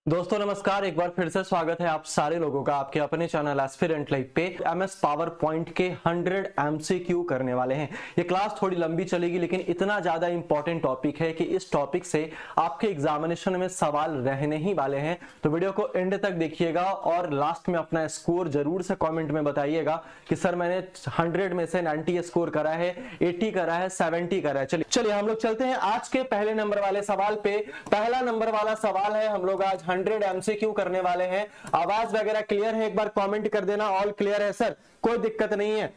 दोस्तों नमस्कार, एक बार फिर से स्वागत है आप सारे लोगों का आपके अपने चैनल एस्पिरेंट लाइफ पे। एमएस पावर पॉइंट के 100 एमसीक्यू करने वाले हैं। ये क्लास थोड़ी लंबी चलेगी लेकिन इतना ज्यादा इंपॉर्टेंट टॉपिक है कि इस टॉपिक से आपके एग्जामिनेशन में सवाल रहने ही वाले हैं। तो वीडियो को एंड तक देखिएगा और लास्ट में अपना स्कोर जरूर से कॉमेंट में बताइएगा कि सर मैंने 100 में से 90 स्कोर करा है, 80 करा है, 70 करा है। चलिए हम लोग चलते हैं आज के पहले नंबर वाले सवाल पे। पहला नंबर वाला सवाल है, हम लोग आज 100 एमसीक्यू करने वाले हैं। आवाज वगैरह क्लियर है? एक बार कमेंट कर देना ऑल क्लियर है सर, कोई दिक्कत नहीं है।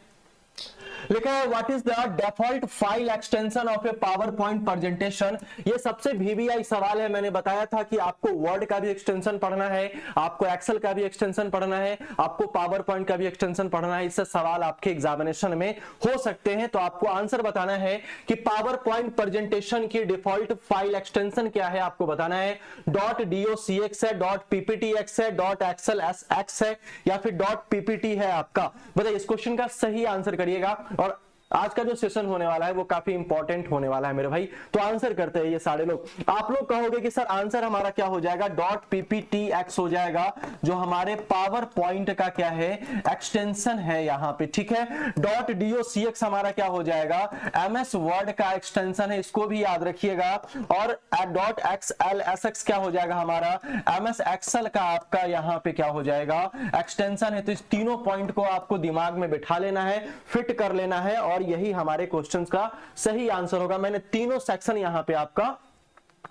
लिखा है what is the default file extension of A power point presentation. ये सबसे वीवीआई सवाल है। मैंने बताया था कि आपको वर्ड का भी एक्सटेंशन पढ़ना है, आपको एक्सेल का भी एक्सटेंशन पढ़ना है, आपको पावर पॉइंट का भी एक्सटेंशन पढ़ना है। इससे सवाल आपके एग्जामिनेशन में हो सकते हैं। तो आपको आंसर बताना है कि पावर पॉइंट प्रेजेंटेशन की डिफॉल्ट फाइल एक्सटेंशन क्या है। आपको बताना है .docx है, .pptx है, .xlsx है या फिर .ppt है। आपका बताइए, इस क्वेश्चन का सही आंसर करिएगा। और आज का जो सेशन होने वाला है वो काफी इंपॉर्टेंट होने वाला है मेरे भाई। तो आंसर करते हैं ये सारे लोग। आप लोग कहोगे कि सर आंसर हमारा क्या हो जाएगा, .pptx हो जाएगा, जो हमारे पावर पॉइंट का क्या है, एक्सटेंशन है यहाँ पे, ठीक है। .docx हमारा क्या हो जाएगा, MS वर्ड का एक्सटेंशन है, इसको भी याद रखिएगा। और .xlsx क्या हो जाएगा हमारा, MS एक्सेल का आपका यहाँ पे क्या हो जाएगा, एक्सटेंशन है। तो इस तीनों पॉइंट को आपको दिमाग में बिठा लेना है, फिट कर लेना है और यही हमारे क्वेश्चंस का सही आंसर होगा। मैंने तीनों सेक्शन यहां पे आपका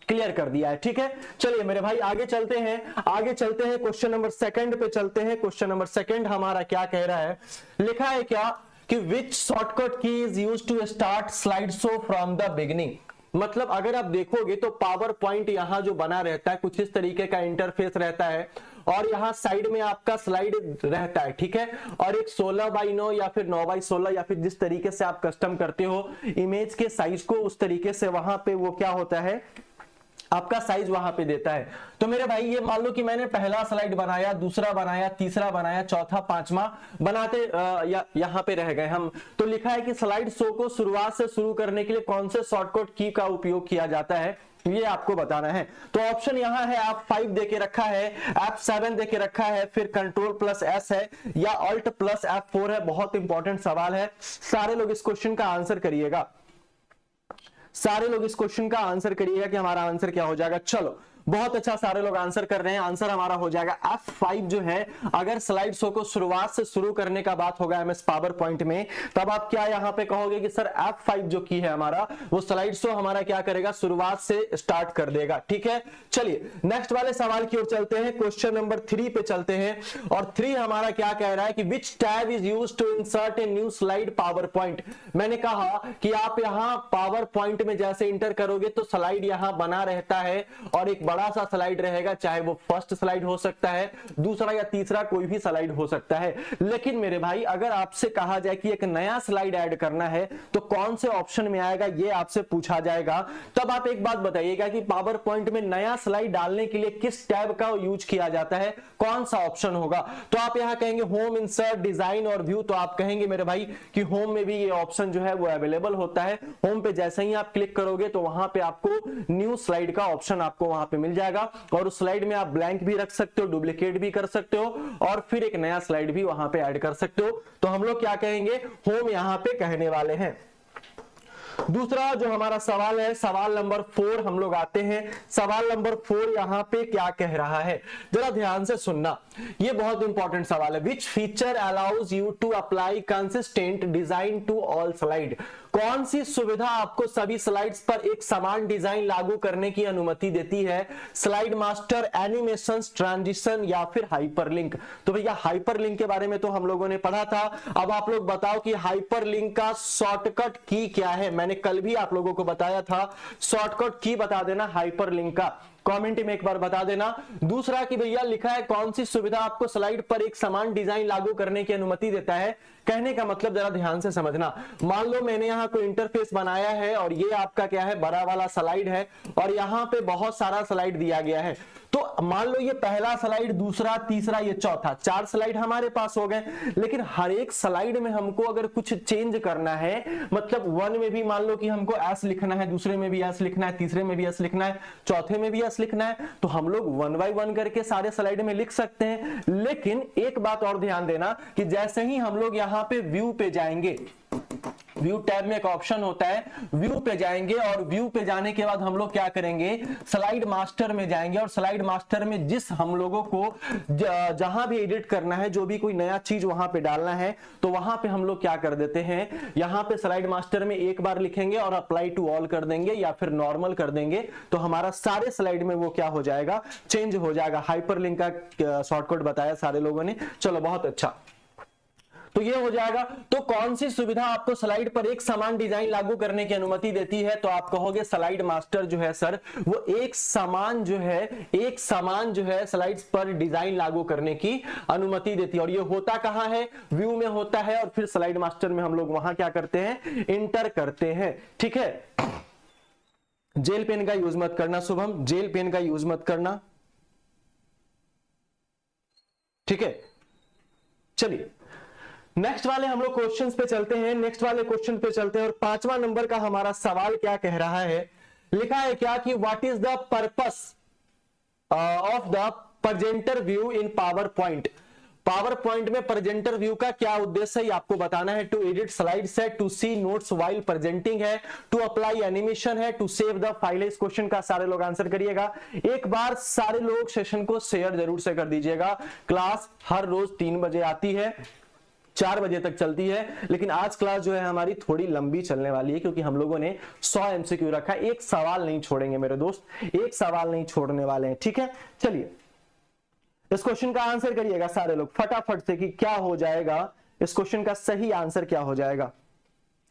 क्लियर कर दिया है, ठीक है। चलिए मेरे भाई आगे चलते हैं, क्वेश्चन नंबर सेकंड पे चलते हैं। क्वेश्चन नंबर सेकंड हमारा क्या कह रहा है, लिखा है क्या कि which shortcut key is used to start slide show from the beginning. मतलब अगर आप देखोगे तो पावर पॉइंट यहां जो बना रहता है कुछ इस तरीके का इंटरफेस रहता है और यहाँ साइड में आपका स्लाइड रहता है, ठीक है। और एक 16x9 या फिर 9x16 या फिर जिस तरीके से आप कस्टम करते हो इमेज के साइज को, उस तरीके से वहां पे वो क्या होता है, आपका साइज वहां पे देता है। तो मेरे भाई ये मान लो कि मैंने पहला स्लाइड बनाया, दूसरा बनाया, तीसरा बनाया, चौथा, पांचवा बनाते यहाँ पे रह गए हम। तो लिखा है कि स्लाइड शो को शुरुआत से शुरू करने के लिए कौन से शॉर्टकट की का उपयोग किया जाता है, ये आपको बताना है। तो ऑप्शन यहां है, F5 देके रखा है, F7 देके रखा है, फिर Ctrl+S है या Alt+F4 है। बहुत इंपॉर्टेंट सवाल है, सारे लोग इस क्वेश्चन का आंसर करिएगा, सारे लोग इस क्वेश्चन का आंसर करिएगा कि हमारा आंसर क्या हो जाएगा। चलो बहुत अच्छा, सारे लोग आंसर कर रहे हैं। आंसर हमारा हो जाएगा F5 जो है। अगर स्लाइड शो को शुरुआत से शुरू करने का बात होगा MS पावर पॉइंट में, तब आप क्या यहां पे कहोगे कि सर F5 जो की है हमारा, वो स्लाइड शो हमारा क्या करेगा, शुरुआत से स्टार्ट कर देगा, ठीक है। चलिए नेक्स्ट वाले सवाल की ओर चलते हैं, क्वेश्चन नंबर 3 पे चलते हैं। और 3 हमारा क्या कह रहा है कि which tab is used to insert a new slide PowerPoint. मैंने कहा कि आप यहां पावर पॉइंट में जैसे इंटर करोगे तो स्लाइड यहां बना रहता है और एक बड़ा सा स्लाइड रहेगा, चाहे वो फर्स्ट स्लाइड हो सकता है, दूसरा या तीसरा कोई भी स्लाइड हो सकता है। लेकिन मेरे भाई अगर आपसे कहा जाए कि एक नया स्लाइड ऐड करना है तो कौन से ऑप्शन में आएगा, ये आपसे पूछा जाएगा। तब आप एक बात बताइएगा कि पावर पॉइंट में नया स्लाइड डालने के लिए किस टैब का यूज किया जाता है, कौन सा ऑप्शन होगा। तो आप यहां कहेंगे होम, इंसर्ट, डिजाइन और व्यू। तो आप कहेंगे मेरे भाई कि होम में भी ये ऑप्शन जो है वो अवेलेबल होता है। होम पे जैसे ही आप क्लिक करोगे तो वहां पे आपको न्यू स्लाइड का ऑप्शन आपको वहां पे मिल जाएगा और उस स्लाइड में आप ब्लैंक भी रख सकते हो, डुप्लीकेट भी कर सकते हो और फिर एक नया स्लाइड भी वहां पे ऐड कर सकते हो। तो हम लोग क्या कहेंगे, होम यहां पे कहने वाले हैं। दूसरा जो हमारा सवाल है, सवाल नंबर 4 हम लोग आते हैं। सवाल नंबर 4 यहां पे क्या कह रहा है, जरा ध्यान से सुनना, ये बहुत इंपॉर्टेंट सवाल है। Which feature allows you to apply consistent design to all slide. कौन सी सुविधा आपको सभी स्लाइड्स पर एक समान डिजाइन लागू करने की अनुमति देती है, स्लाइड मास्टर, एनिमेशंस, ट्रांजिशन या फिर हाइपरलिंक। तो भैया हाइपरलिंक के बारे में तो हम लोगों ने पढ़ा था। अब आप लोग बताओ कि हाइपरलिंक का शॉर्टकट की क्या है। मैंने कल भी आप लोगों को बताया था, शॉर्टकट की बता देना हाइपरलिंक का, कमेंट में एक बार बता देना। दूसरा कि भैया लिखा है कौन सी सुविधा आपको स्लाइड पर एक समान डिजाइन लागू करने की अनुमति देता है। कहने का मतलब जरा ध्यान से समझना, मान लो मैंने यहाँ कोई इंटरफेस बनाया है और ये आपका क्या है, बड़ा वाला स्लाइड है और यहाँ पे बहुत सारा स्लाइड दिया गया है। तो मान लो ये पहला स्लाइड, दूसरा, तीसरा, ये चौथा, 4 स्लाइड हमारे पास हो गए। लेकिन हर एक स्लाइड में हमको अगर कुछ चेंज करना है, मतलब 1 में भी मान लो कि हमको एस लिखना है, दूसरे में भी एस लिखना है, तीसरे में भी एस लिखना है, चौथे में भी एस लिखना है, तो हम लोग 1 बाय 1 करके सारे स्लाइड में लिख सकते हैं। लेकिन एक बात और ध्यान देना कि जैसे ही हम लोग यहां पे व्यू पे जाएंगे, व्यू टैब में एक ऑप्शन होता है, व्यू पे जाएंगे और व्यू पे जाने के बाद हम लोग क्या करेंगे, स्लाइड मास्टर में जाएंगे और स्लाइड मास्टर में जिस हम लोगों को जहां भी एडिट करना है, जो भी कोई नया चीज वहां पे डालना है, तो वहां पे हम लोग क्या कर देते हैं, यहां पे स्लाइड मास्टर में एक बार लिखेंगे और अप्लाई टू ऑल कर देंगे या फिर नॉर्मल कर देंगे, तो हमारा सारे स्लाइड में वो क्या हो जाएगा, चेंज हो जाएगा। हाइपरलिंक का शॉर्टकट बताया सारे लोगों ने, चलो बहुत अच्छा। तो ये हो जाएगा। तो कौन सी सुविधा आपको स्लाइड पर एक समान डिजाइन लागू करने की अनुमति देती है, तो आप कहोगे स्लाइड मास्टर जो है सर, वो एक समान जो है स्लाइड्स पर डिजाइन लागू करने की अनुमति देती है। और ये होता कहां है, व्यू में होता है, और फिर स्लाइड मास्टर में हम लोग वहां क्या करते हैं, इंटर करते हैं। ठीक है, जेल पेन का यूज मत करना शुभम, जेल पेन का यूज मत करना। ठीक है, चलिए नेक्स्ट वाले हम लोग क्वेश्चंस पे चलते हैं, नेक्स्ट वाले क्वेश्चन पे चलते हैं। और 5वां नंबर का हमारा सवाल क्या कह रहा है, लिखा है क्या कि what is the purpose of the presenter view in PowerPoint. PowerPoint में प्रेजेंटर व्यू का क्या उद्देश्य है, आपको बताना है। टू एडिट स्लाइड है, to see notes while presenting है, टू अप्लाई एनिमेशन है, टू सेव द फाइल। इस क्वेश्चन का सारे लोग आंसर करिएगा। एक बार सारे लोग सेशन को शेयर जरूर से कर दीजिएगा। क्लास हर रोज 3 बजे आती है, 4 बजे तक चलती है, लेकिन आज क्लास जो है हमारी थोड़ी लंबी चलने वाली है, क्योंकि हम लोगों ने 100 एमसीक्यू रखा। एक सवाल नहीं छोड़ेंगे मेरे दोस्त, एक सवाल नहीं छोड़ने वाले हैं। ठीक है, चलिए इस क्वेश्चन का आंसर करिएगा सारे लोग फटाफट से कि क्या हो जाएगा, इस क्वेश्चन का सही आंसर क्या हो जाएगा।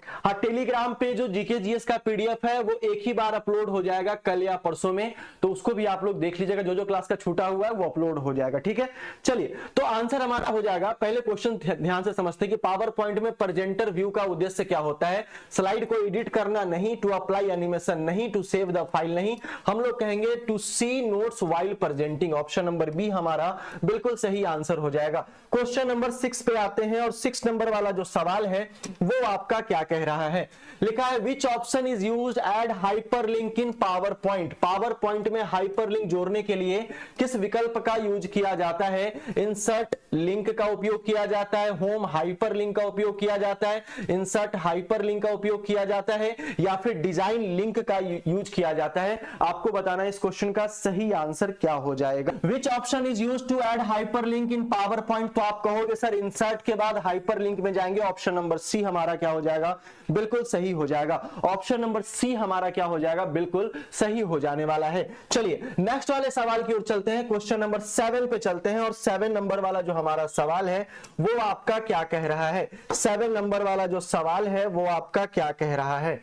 हाँ, टेलीग्राम पे जो जीके जीएस का पीडीएफ है वो एक ही बार अपलोड हो जाएगा, कल या परसों में, तो उसको भी आप लोग देख लीजिएगा। जो जो क्लास का छूटा हुआ है वो अपलोड हो जाएगा। ठीक है, चलिए तो आंसर हमारा हो जाएगा। पहले क्वेश्चन ध्यान से समझते हैं कि पावर पॉइंट में प्रेजेंटर व्यू का उद्देश्य क्या होता है। स्लाइड को एडिट करना नहीं, टू अप्लाई एनिमेशन नहीं, टू सेव द फाइल नहीं, हम लोग कहेंगे to see notes while presenting. Option number B हमारा बिल्कुल सही आंसर हो जाएगा। क्वेश्चन नंबर 6 पे आते हैं, और 6 नंबर वाला जो सवाल है वो आपका क्या कह रहा है, लिखा है which option is used add hyperlink in PowerPoint. PowerPoint में हाइपरलिंक जोड़ने के लिए किस विकल्प का यूज किया जाता है। इंसर्ट लिंक का उपयोग किया जाता है, होम हाइपरलिंक का उपयोग किया जाता है, इंसर्ट हाइपरलिंक का उपयोग किया जाता है, या फिर डिजाइन लिंक का यूज किया जाता है। आपको बताना है इस क्वेश्चन का सही आंसर क्या हो जाएगा। Which option is used to add hyperlink in PowerPoint, तो आप कहोगे सर इंसर्ट के बाद हाइपरलिंक में जाएंगे। ऑप्शन नंबर सी हमारा क्या हो जाएगा, बिल्कुल सही हो जाएगा। ऑप्शन नंबर सी हमारा क्या हो जाएगा, बिल्कुल सही हो जाने वाला है। चलिए नेक्स्ट वाले सवाल की ओर चलते हैं, क्वेश्चन नंबर 7 पे चलते हैं। और 7 नंबर वाला जो हमारा सवाल है वो आपका क्या कह रहा है। 7 नंबर वाला जो सवाल है वो आपका क्या कह रहा है,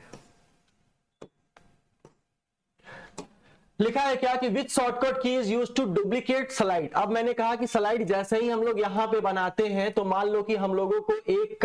लिखा है क्या कि which shortcut key is used to duplicate slide. अब मैंने कहा कि स्लाइड जैसे ही हम लोग यहां पे बनाते हैं, तो मान लो कि हम लोगों को एक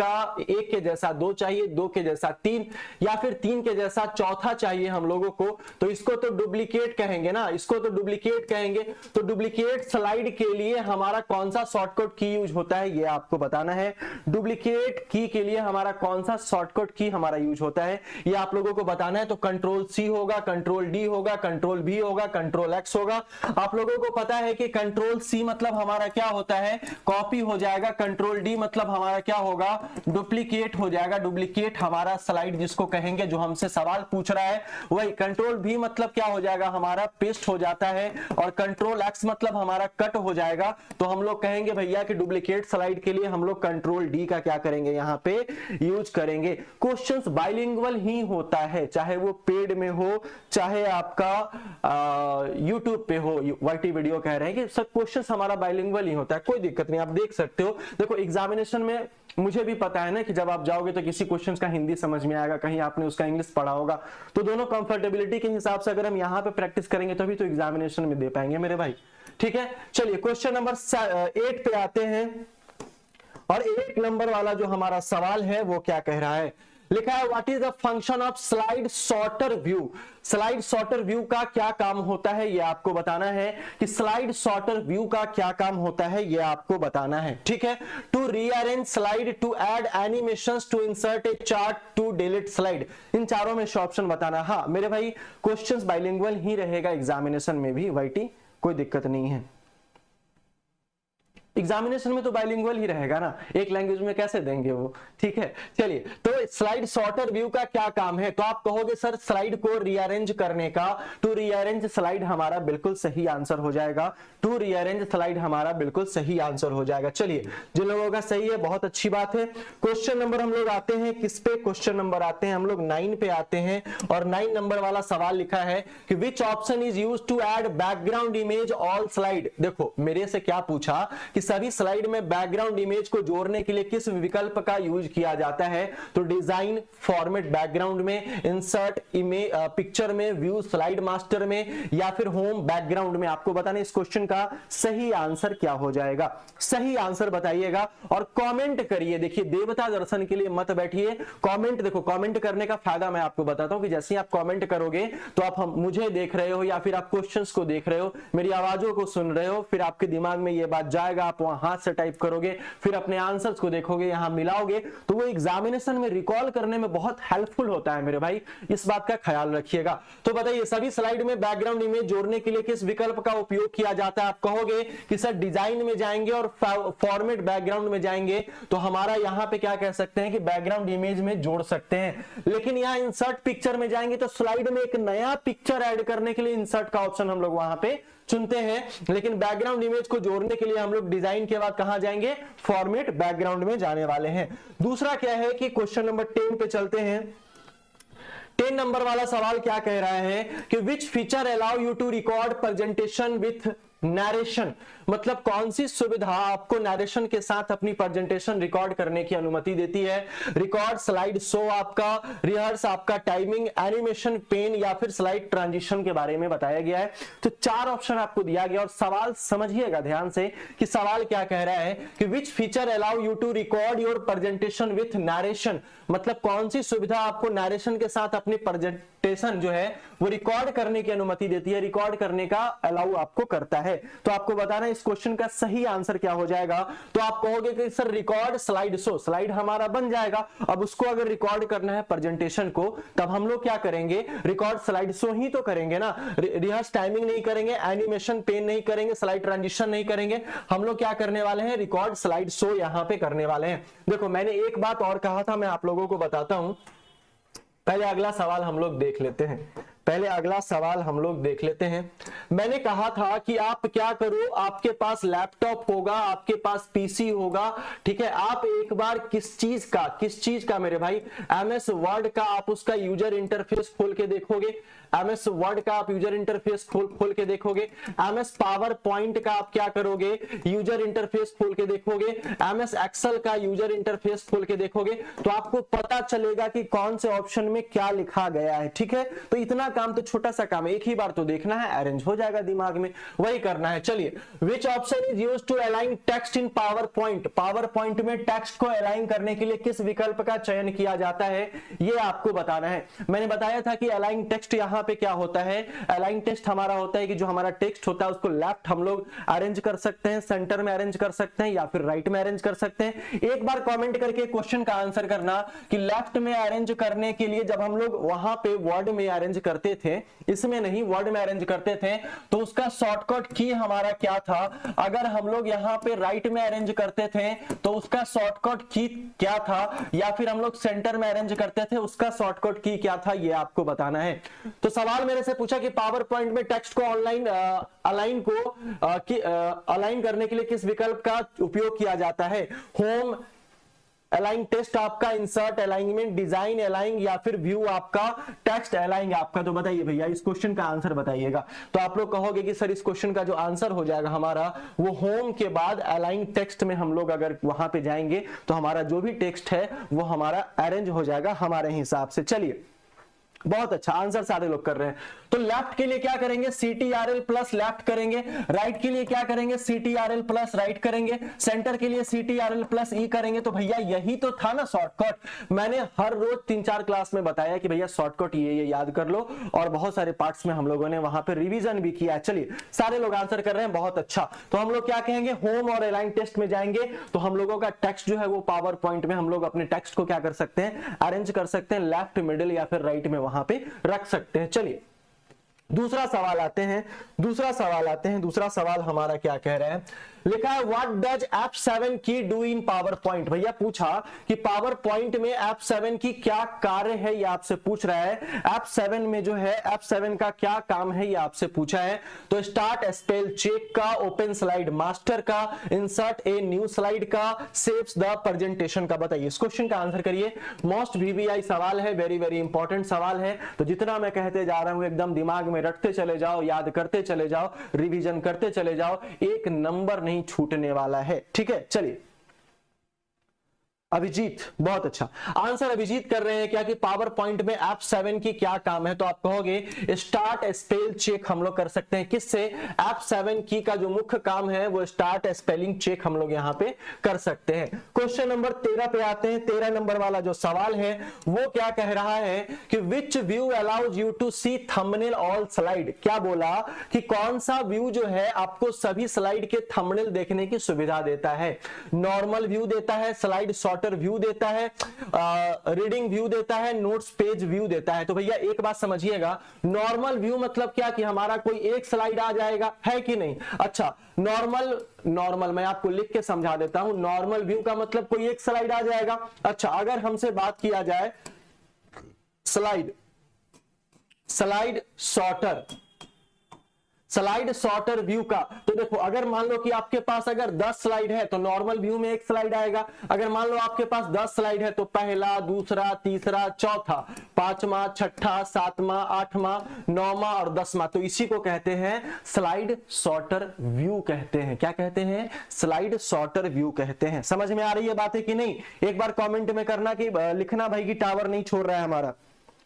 के जैसा 2 चाहिए, 2 के जैसा 3, या फिर 3 के जैसा चौथा चाहिए हम लोगों को, तो इसको तो डुप्लीकेट कहेंगे ना, इसको तो डुप्लीकेट कहेंगे। तो डुप्लीकेट स्लाइड के लिए हमारा कौन सा शॉर्टकट की यूज होता है, ये आपको बताना है। डुप्लीकेट की के लिए हमारा कौन सा शॉर्टकट की हमारा यूज होता है, ये आप लोगों को बताना है। तो कंट्रोल सी होगा, कंट्रोल डी होगा, कंट्रोल बी होगा, कंट्रोल एक्स होगा। आप लोगों को पता है कि कंट्रोल सी मतलब हमारा क्या होता है, कॉपी हो जाएगा। कंट्रोल डी मतलब हमारा क्या होगा, डुप्लीकेट हो जाएगा। डुप्लीकेट हमारा स्लाइड जिसको कहेंगे, जो हमसे सवाल पूछ रहा है वही। कंट्रोल बी मतलब क्या हो जाएगा, हमारा पेस्ट हो जाता है। और कंट्रोल एक्स मतलब हमारा कट हो जाएगा। तो हम लोग कहेंगे भैया कि डुप्लीकेट स्लाइड के लिए हम लोग कंट्रोल डी का क्या करेंगे, यहां पे यूज करेंगे। क्वेश्चंस बाइलिंगुअल ही होता है, चाहे वो पेड में हो, चाहे आपका यूट्यूब पे हो। वाईटी वीडियो कह रहे हैं कि सब क्वेश्चंस हमारा बाइलिंगुअल ही होता है, कोई दिक्कत नहीं, आप देख सकते हो। देखो एग्जामिनेशन में मुझे भी पता है ना कि जब आप जाओगे तो किसी क्वेश्चंस का हिंदी समझ में आएगा, कहीं आपने उसका इंग्लिश पढ़ा होगा। तो दोनों कंफर्टेबिलिटी के हिसाब से अगर हम यहाँ पे प्रैक्टिस करेंगे तभी तो एग्जामिनेशन में दे पाएंगे मेरे भाई। ठीक है, चलिए क्वेश्चन नंबर 8 पे आते हैं। और 8 नंबर वाला जो हमारा सवाल है वो क्या कह रहा है, लिखा है what is the function of slide sorter view. Slide sorter view का क्या काम होता है ये आपको बताना है कि स्लाइड सॉर्टर व्यू का क्या काम होता है ये आपको बताना है, ठीक है। To rearrange slide, to add animations, to insert a chart, to delete slide, इन चारों में से ऑप्शन बताना। हाँ मेरे भाई क्वेश्चंस बाइलिंगुअल ही रहेगा एग्जामिनेशन में भी, वाईटी कोई दिक्कत नहीं है। एग्जामिनेशन में तो बाइलिंगुअल ही रहेगा ना, एक लैंग्वेज में कैसे देंगे वो, ठीक है। चलिए तो स्लाइड सॉर्टर व्यू का क्या काम है, तो आप कहोगे सर स्लाइड को रीअरेंज करने का। टू रीअरेंज स्लाइड हमारा बिल्कुल सही आंसर हो जाएगा, टू रीअरेंज स्लाइड हमारा बिल्कुल सही आंसर हो जाएगा। चलिए जिन लोगों का सही है बहुत अच्छी बात है। क्वेश्चन नंबर हम लोग आते हैं किस पे, क्वेश्चन नंबर आते हैं हम लोग 9 पे आते हैं, और 9 नंबर वाला सवाल लिखा है कि which option is used to add background image all slide. देखो मेरे से क्या पूछा कि सभी स्लाइड में बैकग्राउंड इमेज को जोड़ने के लिए किस विकल्प का यूज किया जाता है, तो डिजाइन, फॉर्मेट बैकग्राउंड में, इंसर्ट इमेज पिक्चर में, व्यू स्लाइड मास्टर में, या फिर होम बैकग्राउंड में। आपको बताना इस क्वेश्चन का सही आंसर क्या हो जाएगा, सही आंसर बताइएगा और कमेंट करिए। देखिए देवता दर्शन के लिए मत बैठिए, कमेंट, देखो कमेंट करने का फायदा मैं आपको बताता हूं कि जैसे ही आप कमेंट करोगे तो आप मुझे देख रहे हो या फिर आप क्वेश्चंस को देख रहे हो, मेरी आवाजों को सुन रहे हो, फिर आपके दिमाग में ये बात जाएगा, आप वहां हाथ से टाइप करोगे, फिर अपने आंसर्स को देखोगे, यहां मिलाओगे, तो वो एग्जामिनेशन में रिकॉल करने में बहुत हेल्पफुल होता है मेरे भाई, इस बात का ख्याल रखिएगा। तो बताइए सभी स्लाइड में बैकग्राउंड इमेज जोड़ने के लिए किस विकल्प का उपयोग किया जाता है। आप कहोगे कि सर डिजाइन में जाएंगे और फॉर्मेट बैकग्राउंड में जाएंगे, तो हमारा यहां पे क्या कह सकते हैं कि बैकग्राउंड इमेज में जोड़ सकते हैं, लेकिन यहां इंसर्ट पिक्चर में जाएंगे तो स्लाइड में एक नया पिक्चर ऐड करने के लिए इंसर्ट का ऑप्शन हम लोग वहां पे चुनते हैं, लेकिन बैकग्राउंड इमेज को जोड़ने के लिए हम लोग डिजाइन के बाद कहां जाएंगे, फॉर्मेट बैकग्राउंड में जाने वाले हैं। दूसरा क्या है कि क्वेश्चन नंबर 10 पे चलते हैं। 10 नंबर वाला सवाल क्या कह रहा है कि which feature allow you to record presentation with narration, मतलब कौन सी सुविधा आपको नरेशन के साथ अपनी प्रेजेंटेशन रिकॉर्ड करने की अनुमति देती है। रिकॉर्ड, स्लाइड शो आपका, रिहर्स आपका, टाइमिंग, एनिमेशन, पेन या फिर स्लाइड ट्रांजिशन के बारे में बताया गया है। तो 4 ऑप्शन आपको दिया गया और सवाल समझिएगा ध्यान से कि सवाल क्या कह रहा है कि which feature allow you to record your presentation with narration, मतलब कौन सी सुविधा आपको नरेशन के साथ अपनी प्रेजेंटेशन जो है वो रिकॉर्ड करने की अनुमति देती है, रिकॉर्ड करने का अलाउ आपको करता है। तो आपको बताना इस क्वेश्चन का सही आंसर क्या हो जाएगा। तो आप कहोगे कि sir record slide show, slide हमारा बन जाएगा, अब उसको अगर रिकॉर्ड करना है प्रेजेंटेशन को, तब हम लोग क्या करेंगे, रिकॉर्ड स्लाइड शो ही तो करेंगे ना, रिहर्स टाइमिंग नहीं करेंगे, एनिमेशन पेन नहीं करेंगे, स्लाइड ट्रांजिशन नहीं करेंगे, हम लोग क्या करने वाले हैं, रिकॉर्ड स्लाइड शो यहां पे करने वाले हैं। देखो मैंने एक बात और कहा था, मैं आप लोगों को बताता हूं, पहले अगला सवाल हम लोग देख लेते हैं, पहले अगला सवाल हम लोग देख लेते हैं। मैंने कहा था कि आप क्या करो, आपके पास लैपटॉप होगा, आपके पास पीसी होगा, ठीक है, आप एक बार किस चीज का मेरे भाई, एमएस वर्ड का आप उसका यूजर इंटरफेस खोल के देखोगे, एमएस वर्ड का आप यूजर इंटरफेस खोल के देखोगे, एमएस पावर पॉइंट का आप क्या करोगे, यूजर इंटरफेस खोल के देखोगे, एमएस एक्सेल का यूजर इंटरफेस खोल के देखोगे, तो आपको पता चलेगा कि कौन से ऑप्शन में क्या लिखा गया है, ठीक है। तो इतना काम तो छोटा सा काम है, एक ही बार तो देखना है, अरेंज हो जाएगा दिमाग में, वही करना है। चलिए which option is used to align text in PowerPoint, PowerPoint में टेक्स्ट को अलाइन करने के लिए किस विकल्प का चयन किया जाता है, ये आपको बताना है। मैंने बताया था कि अलाइन टेक्स्ट यहां पे क्या होता है, अलाइन टेक्स्ट हमारा होता है कि जो हमारा टेक्स्ट होता है उसको लेफ्ट हम लोग अरेंज कर सकते हैं, सेंटर में अरेंज कर सकते हैं या फिर राइट में अरेंज कर सकते हैं। एक बार कमेंट करके क्वेश्चन का आंसर करना कि लेफ्ट में अरेंज करने के लिए जब हम लोग वहां पे वर्ड में अरेंज करते थे, इसमें नहीं वर्ड में अरेंज करते थे, तो उसका शॉर्टकट की हमारा क्या था। अगर हम लोग यहाँ पे राइट में अरेंज करते थे तो उसका शॉर्टकट की क्या था, या फिर हम लोग सेंटर में अरेंज करते थे उसका शॉर्टकट की क्या था, ये आपको बताना है। तो सवाल मेरे से पूछा कि पावर पॉइंट में टेक्स्ट को ऑनलाइन अलाइन करने के लिए किस विकल्प का उपयोग किया जाता है, होम अलाइन, टेक्स्ट आपका, इंसर्ट अलाइनमेंट, डिजाइन अलाइन या फिर व्यू आपका, टेक्स्ट अलाइन आपका। तो बताइए भैया इस क्वेश्चन का आंसर बताइएगा। तो आप लोग कहोगे कि सर इस क्वेश्चन का जो आंसर हो जाएगा हमारा वो होम के बाद अलाइन टेक्स्ट में हम लोग अगर वहां पे जाएंगे तो हमारा जो भी टेक्स्ट है वो हमारा अरेंज हो जाएगा हमारे हिसाब से। चलिए बहुत अच्छा आंसर सारे लोग कर रहे हैं। तो लेफ्ट के लिए क्या करेंगे, CTRL प्लस लेफ्ट करेंगे, राइट के लिए क्या करेंगे, CTRL प्लस राइट करेंगे, सेंटर के लिए CTRL प्लस ई करेंगे। तो भैया यही तो था ना शॉर्टकट। मैंने हर रोज 3-4 क्लास में बताया कि भैया शॉर्टकट ये याद कर लो, और बहुत सारे पार्ट्स में हम लोगों ने वहां पे रिवीजन भी किया। चलिए सारे लोग आंसर कर रहे हैं, बहुत अच्छा। तो हम लोग क्या कहेंगे, होम और अलाइन टेस्ट में जाएंगे तो हम लोगों का टेक्स्ट जो है वो पावर पॉइंट में हम लोग अपने टेक्स्ट को क्या कर सकते हैं, अरेंज कर सकते हैं, लेफ्ट मिडिल या फिर राइट में वहां पे रख सकते हैं। चलिए दूसरा सवाल आते हैं, दूसरा सवाल हमारा क्या कह रहा है, लिखा है व्हाट डज F7 की डू इन पावर पॉइंट। भैया पूछा कि पावर पॉइंट में F7 की क्या कार्य है, ये आपसे पूछ रहा है। F7 में जो है F7 का क्या काम है, ये आपसे पूछा है। तो स्टार्ट स्पेल चेक का, ओपन स्लाइड मास्टर का, इंसर्ट ए न्यू स्लाइड का, सेव्स द प्रेजेंटेशन का। बताइए इस क्वेश्चन का आंसर करिए। मोस्ट VVI सवाल है, वेरी वेरी इंपॉर्टेंट सवाल है। तो जितना मैं कहते जा रहा हूं एकदम दिमाग में रखते चले जाओ, याद करते चले जाओ, रिवीजन करते चले जाओ, एक नंबर नहीं छूटने वाला है। ठीक है चलिए अभिजीत, बहुत अच्छा आंसर अभिजीत कर रहे हैं क्या कि पावर पॉइंट में F7 की क्या काम है। तो आप कहोगे स्टार्ट स्पेल चेक हम लोग कर सकते हैं किससे, F7 की का जो मुख्य काम है वो स्टार्ट स्पेलिंग चेक हम लोग यहां पे कर सकते हैं। क्वेश्चन नंबर 13 पे आते हैं। 13 नंबर वाला जो सवाल है वो क्या कह रहा है कि which view allows you to see thumbnail all slide. क्या बोला कि कौन सा व्यू जो है आपको सभी स्लाइड के थंबनेल देखने की सुविधा देता है। नॉर्मल व्यू देता है, स्लाइड शॉर्टर व्यू देता है, रीडिंग व्यू देता है, नोट्स पेज व्यू देता है। तो भैया एक बात समझिएगा, नॉर्मल व्यू मतलब क्या कि हमारा कोई एक स्लाइड आ जाएगा, है कि नहीं। अच्छा नॉर्मल मैं आपको लिख के समझा देता हूं। नॉर्मल व्यू का मतलब कोई एक स्लाइड आ जाएगा। अच्छा अगर हमसे बात किया जाए स्लाइड शॉर्टर व्यू का, तो देखो अगर मान लो कि आपके पास अगर 10 स्लाइड है तो नॉर्मल व्यू में एक स्लाइड आएगा। अगर मान लो आपके पास 10 स्लाइड है तो पहला, दूसरा, तीसरा, चौथा, पांचवा, छठा, सातवां, आठवां, नौवां और 10वां। तो इसी को कहते हैं स्लाइड शॉर्टर व्यू कहते हैं। क्या कहते हैं, स्लाइड शॉर्टर व्यू कहते हैं। समझ में आ रही है बातें कि नहीं, एक बार कॉमेंट में करना कि लिखना भाई कि टावर नहीं छोड़ रहा है हमारा,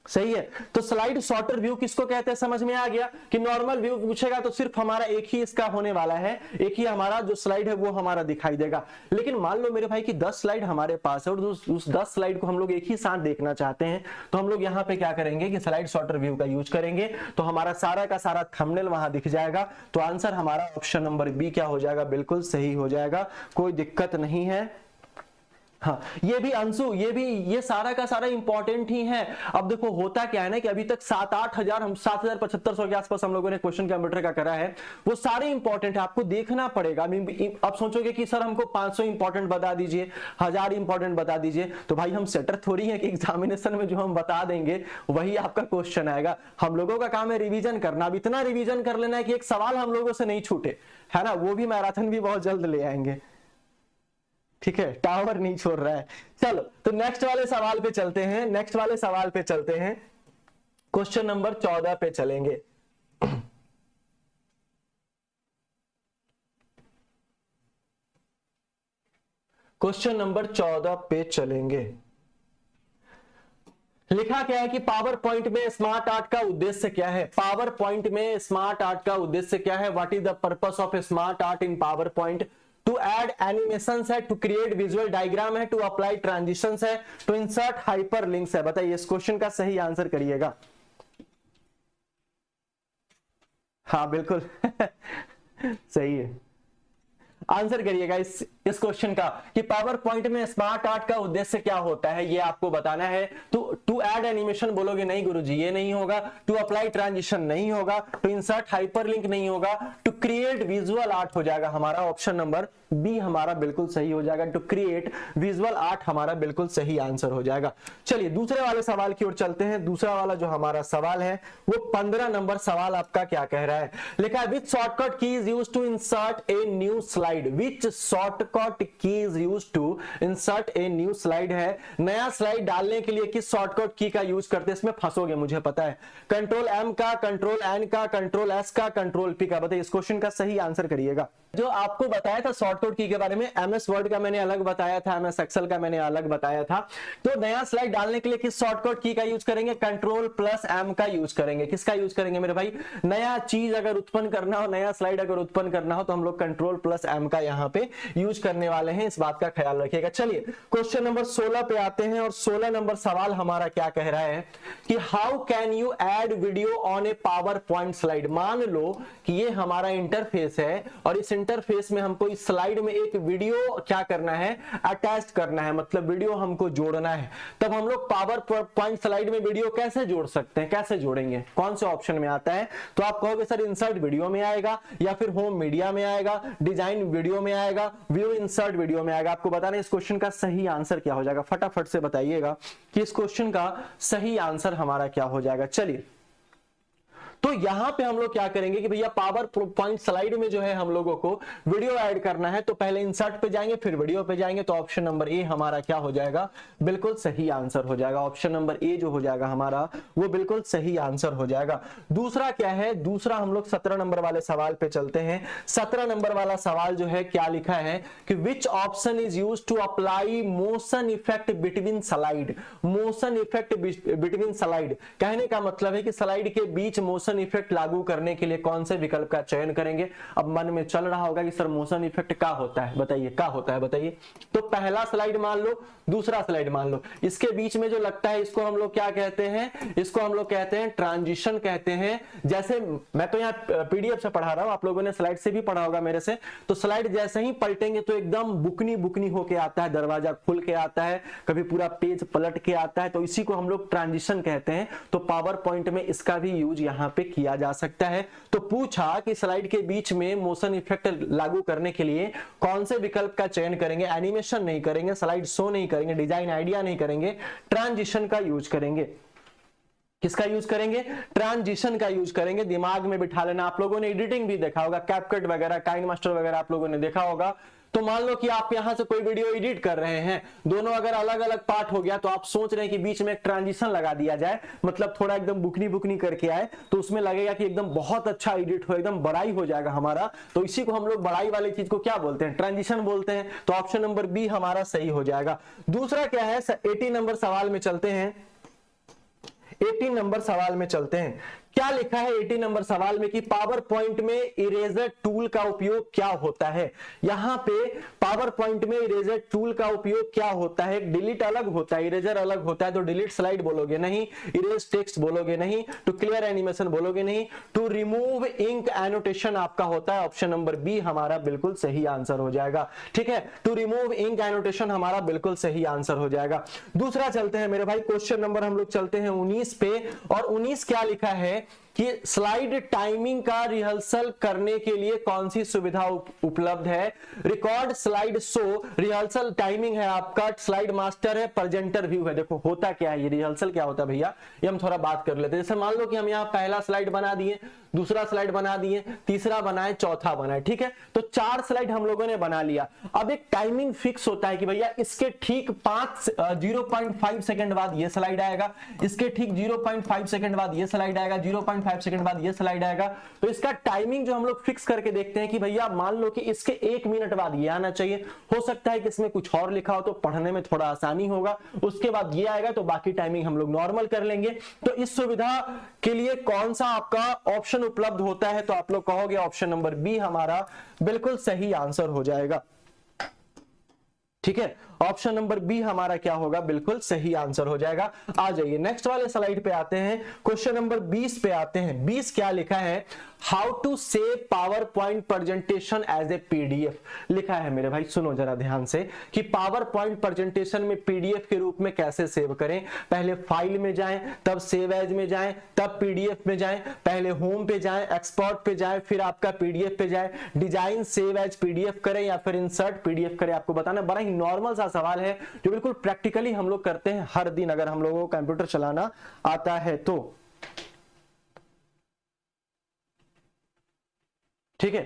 सही है। तो स्लाइड शॉर्टर व्यू किसको कहते हैं, समझ में आ गया कि नॉर्मल व्यू पूछेगा तो सिर्फ हमारा एक ही इसका होने वाला है, एक ही हमारा जो स्लाइड है वो हमारा दिखाई देगा। लेकिन मान लो मेरे भाई कि 10 स्लाइड हमारे पास है और उस 10 स्लाइड को हम लोग एक ही साथ देखना चाहते हैं, तो हम लोग यहाँ पे क्या करेंगे कि स्लाइड शॉर्टर व्यू का यूज करेंगे, तो हमारा सारा का सारा थंबनेल वहां दिख जाएगा। तो आंसर हमारा ऑप्शन नंबर बी क्या हो जाएगा, बिल्कुल सही हो जाएगा, कोई दिक्कत नहीं है। हाँ ये भी अंशु, ये सारा का सारा इंपॉर्टेंट ही है। अब देखो होता क्या है ना कि अभी तक 7-8 हजार, हम 7,7500 के आसपास हम लोगों ने क्वेश्चन कंप्यूटर का करा है, वो सारे इंपॉर्टेंट है, आपको देखना पड़ेगा। अब सोचोगे कि सर हमको 500 इंपॉर्टेंट बता दीजिए, 1000 इंपॉर्टेंट बता दीजिए, तो भाई हम सेटर थोड़ी है कि एग्जामिनेशन में जो हम बता देंगे वही आपका क्वेश्चन आएगा। हम लोगों का काम है रिविजन करना। अब इतना रिविजन कर लेना है कि एक सवाल हम लोगों से नहीं छूटे, है ना। वो भी मैराथन भी बहुत जल्द ले आएंगे, ठीक है, टावर नहीं छोड़ रहा है। चलो तो नेक्स्ट वाले सवाल पे चलते हैं, क्वेश्चन नंबर 14 पे चलेंगे। क्वेश्चन नंबर 14 पे चलेंगे। लिखा क्या है कि पावर पॉइंट में स्मार्ट आर्ट का उद्देश्य क्या है। पावर पॉइंट में स्मार्ट आर्ट का उद्देश्य क्या है, what is the purpose of SmartArt in PowerPoint. To add animations है, टू क्रिएट विजुअल डायग्राम है, टू अप्लाई ट्रांजिशंस है, टू इंसर्ट हाइपर लिंक्स है। बताइए इस क्वेश्चन का सही आंसर करिएगा। हाँ बिल्कुल सही है, आंसर करिएगा इस क्वेश्चन का कि पावर पॉइंट में स्मार्ट आर्ट का उद्देश्य क्या होता है, ये आपको बताना है। तो टू ऐड एनिमेशन बोलोगे नहीं गुरुजी ये नहीं होगा, टू अप्लाई ट्रांजिशन नहीं होगा, टू इंसर्ट हाइपरलिंक नहीं होगा, टू क्रिएट विजुअल आर्ट हो जाएगा हमारा ऑप्शन नंबर बी हमारा बिल्कुल सही हो जाएगा। टू क्रिएट विजुअल आर्ट हमारा बिल्कुल सही आंसर हो जाएगा। चलिए दूसरे वाले सवाल की ओर चलते हैं। दूसरा वाला जो हमारा सवाल है वो 15 नंबर सवाल आपका क्या कह रहा है। लिखा है which shortcut key is used to insert a new slide. Slide, which shortcut key is used to insert a new slide है, नया स्लाइड डालने के लिए किस शॉर्टकट की का यूज करते हैं, इसमें फंसोगे मुझे पता है, कंट्रोल एम का, कंट्रोल एन का, कंट्रोल एस का, कंट्रोल पी का, बताइए इस क्वेश्चन का सही आंसर करिएगा। जो आपको बताया था शॉर्टकट की के बारे में, एमएस वर्ड का मैंने अलग बताया था, एमएस एक्सेल का मैंने अलग बताया था। तो नया स्लाइड डालने के लिए किस शॉर्टकट की का यूज करेंगे, कंट्रोल प्लस एम का यूज करेंगे। किसका यूज करेंगे मेरे भाई, नया चीज अगर उत्पन्न करना हो, नया स्लाइड अगर उत्पन्न करना हो तो हम लोग कंट्रोल प्लस एम का यहाँ पे यूज करने वाले हैं, इस बात का ख्याल रखिएगा। चलिए क्वेश्चन नंबर 16 पे आते हैं और 16 नंबर सवाल हमारा क्या कह रहा है कि how can you add video on A power point slide. मान लो कि ये हमारा इंटरफेस है और इस इंटरफेस में हमको इस स्लाइड में एक वीडियो क्या करना है, अटैच करना है, मतलब वीडियो हमको जोड़ना है। तब हम लोग पावर पॉइंट स्लाइड में वीडियो कैसे जोड़ सकते हैं, कैसे जोड़ेंगे, कौन से ऑप्शन में आता है? तो आप कहोगे सर इंसर्ट वीडियो में आएगा, या फिर होम मीडिया में आएगा, डिजाइन वीडियो में आएगा, व्यू इंसर्ट वीडियो में आएगा। आपको बताना इस क्वेश्चन का सही आंसर क्या हो जाएगा, फटाफट से बताइएगा कि इस क्वेश्चन का सही आंसर हमारा क्या हो जाएगा। चलिए तो यहां पे हम लोग क्या करेंगे कि भैया पावर पॉइंट स्लाइड में जो है हम लोगों को वीडियो ऐड करना है, तो पहले इंसर्ट पे जाएंगे फिर वीडियो पे जाएंगे। तो ऑप्शन नंबर ए हमारा क्या हो जाएगा, बिल्कुल सही आंसर हो जाएगा। ऑप्शन नंबर ए जो हो जाएगा हमारा वो बिल्कुल सही आंसर हो जाएगा। दूसरा क्या है, दूसरा हम लोग 17 नंबर वाले सवाल पे चलते हैं। 17 नंबर वाला सवाल जो है क्या लिखा है कि which option is used to apply motion effect between slide. Motion effect between slide कहने का मतलब है कि स्लाइड के बीच मोशन इफेक्ट लागू करने के लिए कौन से विकल्प का चयन करेंगे। अब मन में चल रहा होगा कि सर मोशन इफेक्ट क्या होता है, बताइए क्या होता है, बताइए। तो पहला स्लाइड मान लो, दूसरा स्लाइड मान लो, इसके बीच में जो लगता है इसको हम लोग क्या कहते हैं, इसको हम लोग कहते हैं ट्रांजिशन कहते हैं। जैसे मैं तो यहाँ पीडीएफ से पढ़ा रहा हूं, आप लोगों ने स्लाइड से भी पढ़ा होगा मेरे से। तो स्लाइड जैसे ही पलटेंगे तो एकदम बुकनी बुकनी होके आता है, दरवाजा खुल के आता है, कभी पूरा पेज पलट के आता है, तो इसी को हम लोग ट्रांजिशन कहते हैं। तो पावर पॉइंट में इसका भी यूज यहाँ पे किया जा सकता है। तो पूछा कि स्लाइड के बीच में मोशन इफेक्ट लागू करने के लिए कौन से विकल्प का चयन करेंगे, एनिमेशन नहीं करेंगे, स्लाइड शो नहीं करेंगे, डिजाइन आइडिया नहीं करेंगे, ट्रांजिशन का यूज करेंगे। किसका यूज करेंगे, ट्रांजिशन का यूज करेंगे। दिमाग में बिठा लेना। आप लोगों ने एडिटिंग भी देखा होगा, कैपकट वगैरह, काइन मास्टर वगैरह आप लोगों ने देखा होगा। तो मान लो कि आप यहां से कोई वीडियो एडिट कर रहे हैं, दोनों अगर अलग अलग पार्ट हो गया तो आप सोच रहे हैं कि बीच में एक ट्रांजिशन लगा दिया जाए, मतलब थोड़ा एकदम बुकनी बुकनी करके आए, तो उसमें लगेगा कि एकदम बहुत अच्छा एडिट हो, एकदम बड़ाई हो जाएगा हमारा। तो इसी को हम लोग बड़ाई वाली चीज को क्या बोलते हैं, ट्रांजिशन बोलते हैं। तो ऑप्शन नंबर बी हमारा सही हो जाएगा। दूसरा क्या है, 18 नंबर सवाल में चलते हैं। 18 नंबर सवाल में चलते हैं। क्या लिखा है 18 नंबर सवाल में कि पावर पॉइंट में इरेजर टूल का उपयोग क्या होता है। यहां पे पावर पॉइंट में इरेजर टूल का उपयोग क्या होता है। डिलीट अलग होता है, इरेजर अलग होता है। तो डिलीट स्लाइड बोलोगे नहीं, इरेज टेक्स्ट बोलोगे नहीं, टू क्लियर एनिमेशन बोलोगे नहीं, टू रिमूव इंक एनोटेशन आपका होता है। ऑप्शन नंबर बी हमारा बिल्कुल सही आंसर हो जाएगा। ठीक है, टू रिमूव इंक एनोटेशन हमारा बिल्कुल सही आंसर हो जाएगा। दूसरा चलते हैं मेरे भाई, क्वेश्चन नंबर हम लोग चलते हैं 19 पे। और 19 क्या लिखा है कि स्लाइड टाइमिंग का रिहर्सल करने के लिए कौन सी सुविधा उपलब्ध है। Record slide show, rehearsal timing है आपका, स्लाइड मास्टर है, प्रेजेंटर व्यू है। देखो होता क्या है, ये रिहर्सल क्या होता है भैया, ये हम थोड़ा बात कर लेते हैं। जैसे मान लो कि हम यहाँ पहला स्लाइड बना दिए, दूसरा स्लाइड बना दिए, तीसरा बनाए, चौथा बनाए, ठीक है। तो 4 स्लाइड हम लोगों ने बना लिया। अब एक टाइमिंग फिक्स होता है कि भैया इसके ठीक 0.5 सेकंड बाद ये स्लाइड आएगा, इसके ठीक 0.5 सेकंड बाद ये स्लाइड आएगा, 0.5 सेकंड बाद ये स्लाइड आएगा। तो इसका टाइमिंग जो हम लोग फिक्स करके देखते हैं कि भैया मान लो कि इसके 1 मिनट बाद ये आना चाहिए। हो सकता है कि इसमें कुछ और लिखा हो तो पढ़ने में थोड़ा आसानी होगा, उसके बाद ये आएगा, तो बाकी टाइमिंग हम लोग नॉर्मल कर लेंगे। तो इस सुविधा के लिए कौन सा आपका ऑप्शन उपलब्ध होता है, तो आप लोग कहोगे ऑप्शन नंबर बी हमारा बिल्कुल सही आंसर हो जाएगा। ठीक है, ऑप्शन नंबर बी हमारा क्या होगा, बिल्कुल सही आंसर हो जाएगा। आ जाइए नेक्स्ट वाले स्लाइड पे आते हैं, क्वेश्चन नंबर 20 पे आते हैं। 20 क्या लिखा है, how to save PowerPoint presentation as a PDF लिखा है मेरे भाई। सुनो जरा ध्यान से कि पावर पॉइंट प्रेजेंटेशन में पीडीएफ के रूप में कैसे सेव करें। पहले फाइल में जाएं, तब सेव एज में जाएं, तब पीडीएफ में जाएं, पहले होम पे जाएं, एक्सपोर्ट पे जाएं, फिर आपका पीडीएफ पे जाएं, डिजाइन सेव एज पीडीएफ करें या फिर इंसर्ट पीडीएफ करें। आपको बताना बड़ा ही नॉर्मल सा सवाल है जो बिल्कुल प्रैक्टिकली हम लोग करते हैं हर दिन, अगर हम लोगों को कंप्यूटर चलाना आता है तो। ठीक है,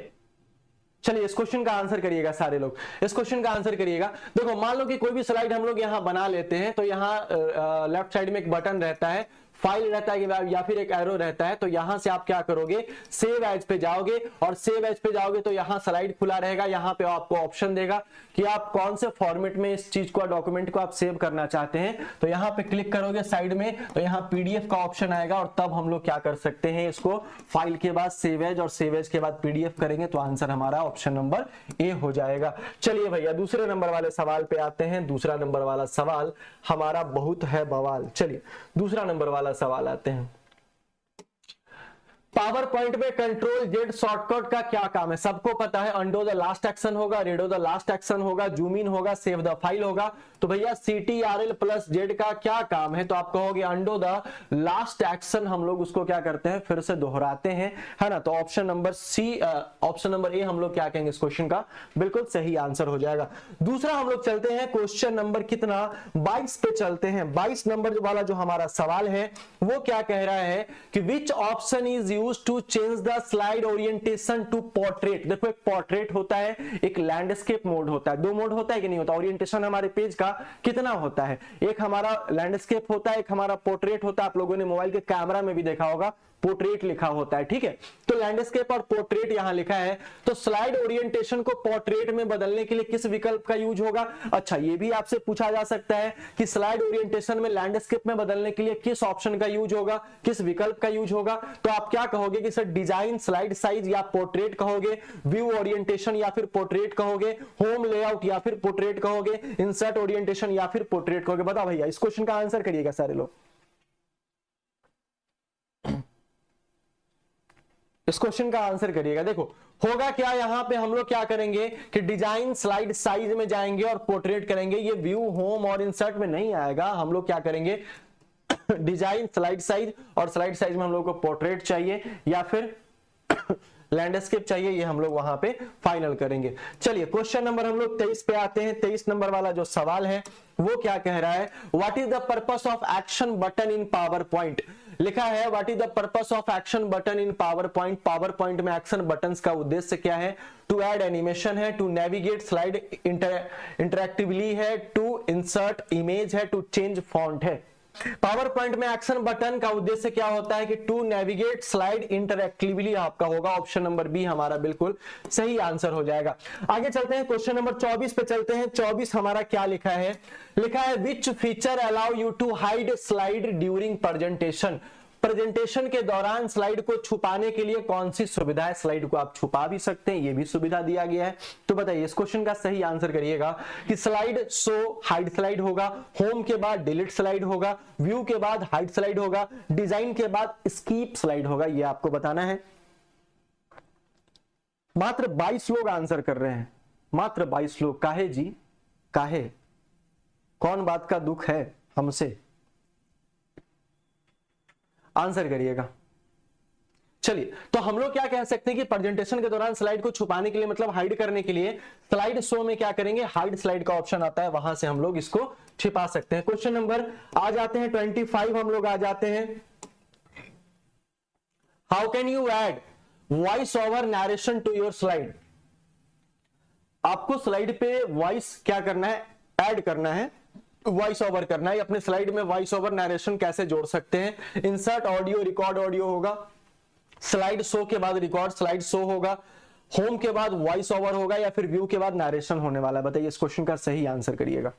चलिए इस क्वेश्चन का आंसर करिएगा सारे लोग, इस क्वेश्चन का आंसर करिएगा। देखो मान लो कि कोई भी स्लाइड हम लोग यहां बना लेते हैं, तो यहां लेफ्ट साइड में एक बटन रहता है, फाइल रहता है या फिर एक एरो रहता है। तो यहां से आप क्या करोगे, सेव एज पे जाओगे और सेव एज पे जाओगे तो यहां स्लाइड खुला रहेगा। यहां पे आपको ऑप्शन देगा कि आप कौन से फॉर्मेट में इस चीज को, डॉक्यूमेंट को आप सेव करना चाहते हैं। तो यहां पे क्लिक करोगे साइड में, तो यहां पीडीएफ का ऑप्शन आएगा और तब हम लोग क्या कर सकते हैं, इसको फाइल के बाद सेव एज और सेव एज के बाद पीडीएफ करेंगे। तो आंसर हमारा ऑप्शन नंबर ए हो जाएगा। चलिए भैया दूसरे नंबर वाले सवाल पे आते हैं। दूसरा नंबर वाला सवाल हमारा बहुत है बवाल। चलिए दूसरा नंबर वाला सवाल आते हैं। पावर पॉइंट में कंट्रोल जेड शॉर्टकट का क्या काम है? सबको पता है, अंडो द लास्ट एक्शन होगा, रीडो द लास्ट एक्शन होगा, जूम इन होगा, सेव द फाइल होगा। तो भैया CTRL प्लस जेड का क्या काम है? तो आप कहोगे अंडो द लास्ट एक्शन, हम लोग उसको क्या करते हैं, फिर से दोहराते हैं, है ना। तो option number C, option number A हम लोग क्या कहेंगे इस क्वेश्चन का बिल्कुल सही आंसर हो जाएगा। दूसरा हम लोग चलते हैं क्वेश्चन नंबर कितना, 22 पे चलते हैं। 22 नंबर वाला जो हमारा सवाल है वो क्या कह रहा है कि which option is used to change the slide orientation to portrait. देखो एक पोर्ट्रेट होता है, एक लैंडस्केप मोड होता है, दो मोड होता है कि नहीं होता? ओरिएंटेशन हमारे पेज का कितना होता है, एक हमारा लैंडस्केप होता है, एक हमारा पोर्ट्रेट होता है। आप लोगों ने मोबाइल के कैमरा में भी देखा होगा पोर्ट्रेट लिखा होता है, ठीक है। तो लैंडस्केप और पोर्ट्रेट यहां लिखा है। तो स्लाइड ओरिएंटेशन को पोर्ट्रेट में बदलने के लिए किस विकल्प का यूज होगा? अच्छा ये भी आपसे पूछा जा सकता है कि स्लाइड ओरिएंटेशन में लैंडस्केप में बदलने के लिए किस ऑप्शन का यूज होगा, किस विकल्प का यूज होगा? तो आप क्या कहोगे कि सर डिजाइन, स्लाइड साइज या पोर्ट्रेट कहोगे, व्यू ओरिएंटेशन या फिर पोर्ट्रेट कहोगे, होम लेआउट या फिर पोर्ट्रेट कहोगे, इंसर्ट ओरिएंटेशन या फिर पोर्ट्रेट कहोगे? बताओ भैया इस क्वेश्चन का आंसर करिएगा सारे लोग। इस क्वेश्चन का आंसर करिएगा। देखो होगा क्या, यहां पे हम लोग क्या करेंगे कि डिजाइन स्लाइड साइज में जाएंगे और पोर्ट्रेट करेंगे। ये व्यू, होम और इंसर्ट में नहीं आएगा। हम लोग क्या करेंगे, डिजाइन, स्लाइड साइज, और स्लाइड साइज में हम लोग को पोर्ट्रेट चाहिए या फिर लैंडस्केप चाहिए, ये हम लोग वहां पे फाइनल करेंगे। चलिए क्वेश्चन नंबर हम लोग 23 पे आते हैं। 23 नंबर वाला जो सवाल है वो क्या कह रहा है, what is the purpose of action button in power point? लिखा है what is the purpose of action button in PowerPoint. PowerPoint में एक्शन बटन्स का उद्देश्य क्या है? टू ऐड एनिमेशन है, टू नेविगेट स्लाइड इंटरएक्टिवली है, to insert image है, टू चेंज फॉन्ट है। पावर पॉइंट में एक्शन बटन का उद्देश्य क्या होता है कि टू नेविगेट स्लाइड इंटरएक्टिवली आपका होगा। ऑप्शन नंबर बी हमारा बिल्कुल सही आंसर हो जाएगा। आगे चलते हैं क्वेश्चन नंबर 24 पे चलते हैं। 24 हमारा क्या लिखा है, लिखा है which feature allow you to hide slide during presentation. Presentation के दौरान स्लाइड को छुपाने के लिए कौन सी सुविधा है? स्लाइड को आप छुपा भी सकते हैं, ये भी सुविधा दिया गया है। तो बताइए इस क्वेश्चन का सही आंसर करिएगा कि स्लाइड शो हाइड स्लाइड होगा, होम के बाद डिलीट स्लाइड होगा, व्यू के बाद हाइड स्लाइड होगा, डिजाइन के बाद स्कीप स्लाइड होगा। ये आपको बताना है। मात्र 22 लोग आंसर कर रहे हैं, मात्र 22 लोग। काहे जी, काहे, कौन बात का दुख है हमसे? आंसर करिएगा। चलिए तो हम लोग क्या कह सकते हैं कि प्रेजेंटेशन के दौरान स्लाइड को छुपाने के लिए, मतलब हाइड करने के लिए, स्लाइड शो में क्या करेंगे, हाइड स्लाइड का ऑप्शन आता है, वहां से हम लोग इसको छिपा सकते हैं। क्वेश्चन नंबर आ जाते हैं 25 हम लोग आ जाते हैं। How can you add voice over narration to your slide? आपको स्लाइड पे वॉइस क्या करना है, ऐड करना है, वॉइस ओवर करना है। अपने स्लाइड में वॉइस ओवर नरेशन कैसे जोड़ सकते हैं? इंसर्ट ऑडियो, रिकॉर्ड ऑडियो होगा, स्लाइड शो के बाद रिकॉर्ड स्लाइड शो होगा, होम के बाद वॉइस ओवर होगा, या फिर व्यू के बाद नरेशन होने वाला है। बताइए इस क्वेश्चन का सही आंसर करिएगा।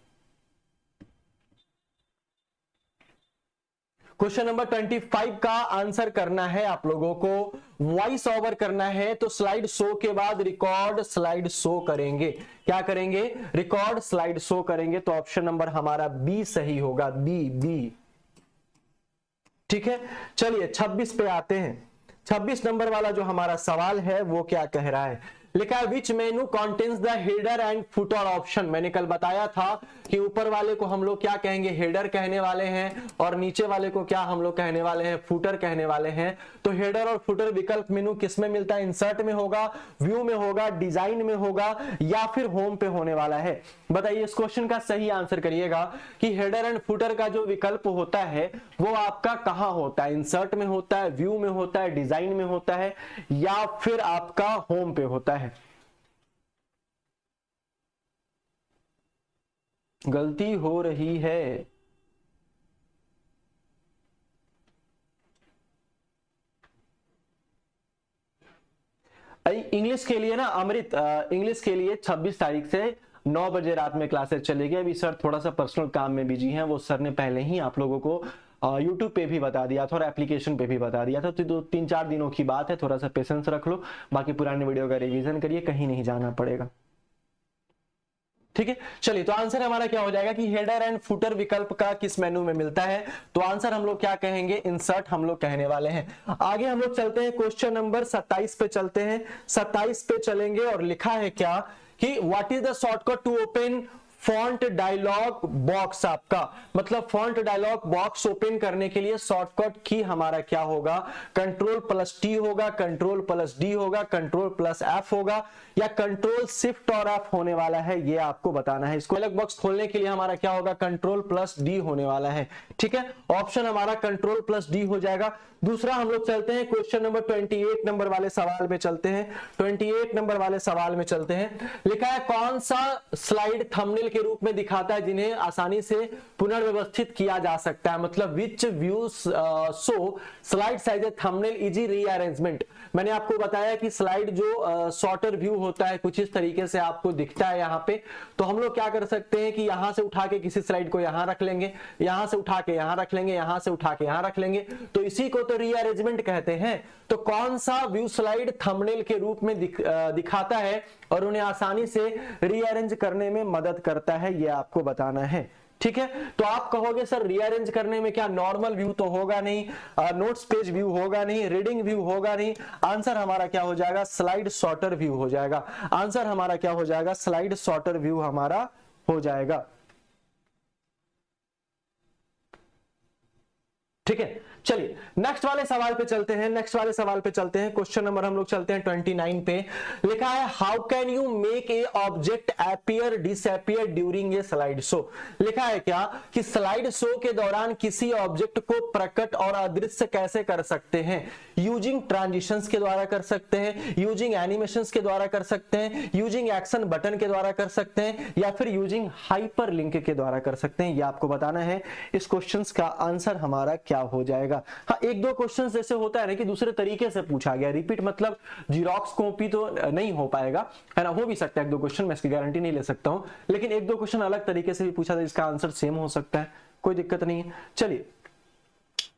क्वेश्चन नंबर 25 का आंसर करना है आप लोगों को, वॉइस ओवर करना है। तो स्लाइड शो के बाद रिकॉर्ड स्लाइड शो करेंगे। क्या करेंगे? रिकॉर्ड स्लाइड शो करेंगे। तो ऑप्शन नंबर हमारा बी सही होगा, बी बी। ठीक है, चलिए 26 पे आते हैं। 26 नंबर वाला जो हमारा सवाल है वो क्या कह रहा है, लिखा है which menu contains the header and footer option. मैंने कल बताया था कि ऊपर वाले को हम लोग क्या कहेंगे, हेडर कहने वाले हैं, और नीचे वाले को क्या हम लोग कहने वाले हैं, फुटर कहने वाले हैं। तो हेडर और फुटर विकल्प मेनू किस में मिलता है? इंसर्ट में होगा, व्यू में होगा, डिजाइन में होगा, या फिर होम पे होने वाला है? बताइए इस क्वेश्चन का सही आंसर करिएगा कि हेडर एंड फुटर का जो विकल्प होता है वो आपका कहां होता है? इंसर्ट में होता है, व्यू में होता है, डिजाइन में होता है, या फिर आपका होम पे होता है? गलती हो रही है। इंग्लिश के लिए ना अमृत, इंग्लिश के लिए 26 तारीख से 9 बजे रात में क्लासेस चलेगी। अभी सर थोड़ा सा पर्सनल काम में बिजी हैं, वो सर ने पहले ही आप लोगों को यूट्यूब पे भी बता दिया था और एप्लीकेशन पे भी बता दिया था, तो 2-3-4 दिनों की बात है, थोड़ा सा पेशेंस रख लो। बाकी पुराने वीडियो का रिवीजन करिए, कहीं नहीं जाना पड़ेगा, ठीक है। चलिए, तो आंसर हमारा क्या हो जाएगा कि हेडर एंड फुटर विकल्प का किस मेनू में मिलता है, तो आंसर हम लोग क्या कहेंगे, इंसर्ट हम लोग कहने वाले हैं। आगे हम लोग चलते हैं, क्वेश्चन नंबर 27 पे चलते हैं। 27 पे चलेंगे और लिखा है क्या कि what is the shortcut to open font dialog box. आपका मतलब फॉन्ट डायलॉग बॉक्स ओपन करने के लिए शॉर्टकट की हमारा क्या होगा, Ctrl+T होगा, Ctrl+D होगा, Ctrl+F होगा, या Ctrl+Shift और F होने वाला है, ये आपको बताना है। इसको डायलॉग बॉक्स खोलने के लिए हमारा क्या होगा, Ctrl+D होने वाला है, ठीक है। ऑप्शन हमारा Ctrl+D हो जाएगा। दूसरा हम लोग चलते हैं क्वेश्चन नंबर 28 नंबर वाले सवाल में चलते हैं। 28 नंबर वाले सवाल में चलते हैं। लिखा है कौन सा स्लाइड थंबनेल के रूप में दिखाता है जिन्हें आसानी से पुनर्व्यवस्थित किया जा सकता है, मतलब which views show slide size thumbnail easy rearrangement. मैंने आपको बताया कि स्लाइड जो शॉर्टर व्यू होता है कुछ इस तरीके से आपको दिखता है यहाँ पे, तो हम लोग क्या कर सकते हैं कि यहां से उठा के किसी स्लाइड को यहां रख लेंगे, यहां से उठा के यहां रख लेंगे, यहां से उठा के यहां रख लेंगे, तो इसी को तो रीअरेंजमेंट कहते हैं। तो कौन सा व्यू स्लाइड थंबनेल के रूप में दिखाता है और उन्हें आसानी से रीअरेंज करने में मदद करता है, यह आपको बताना है, ठीक है। तो आप कहोगे सर रीअरेंज करने में क्या नॉर्मल व्यू तो होगा नहीं, नोट्स पेज व्यू होगा नहीं, रीडिंग व्यू होगा नहीं। आंसर हमारा क्या हो जाएगा, स्लाइड सॉर्टर व्यू हो जाएगा। आंसर हमारा क्या हो जाएगा, स्लाइड सॉर्टर व्यू हमारा हो जाएगा, ठीक है। चलिए नेक्स्ट वाले सवाल पे चलते हैं। नेक्स्ट वाले सवाल पे चलते हैं, क्वेश्चन नंबर हम लोग चलते हैं 29 पे। लिखा है how can you make a object appear disappear during a slide show. लिखा है क्या कि स्लाइड शो के दौरान किसी ऑब्जेक्ट को प्रकट और अदृश्य कैसे कर सकते हैं, यूजिंग ट्रांजिशंस के द्वारा कर सकते हैं, यूजिंग एनिमेशंस के द्वारा कर सकते हैं, यूजिंग एक्शन बटन के द्वारा कर सकते हैं, या फिर यूजिंग हाइपर लिंक के द्वारा कर सकते हैं, ये आपको बताना है। इस क्वेश्चन का आंसर हमारा क्या हो जाएगा। हाँ, एक दो क्वेश्चन जैसे होता है ना कि दूसरे तरीके से पूछा गया, रिपीट मतलब जीरोक्स कॉपी तो नहीं हो पाएगा, है ना। हो भी सकता है एक दो क्वेश्चन, मैं इसकी गारंटी नहीं ले सकता हूं, लेकिन एक दो क्वेश्चन अलग तरीके से भी पूछा था, इसका आंसर सेम हो सकता है, कोई दिक्कत नहीं है। चलिए,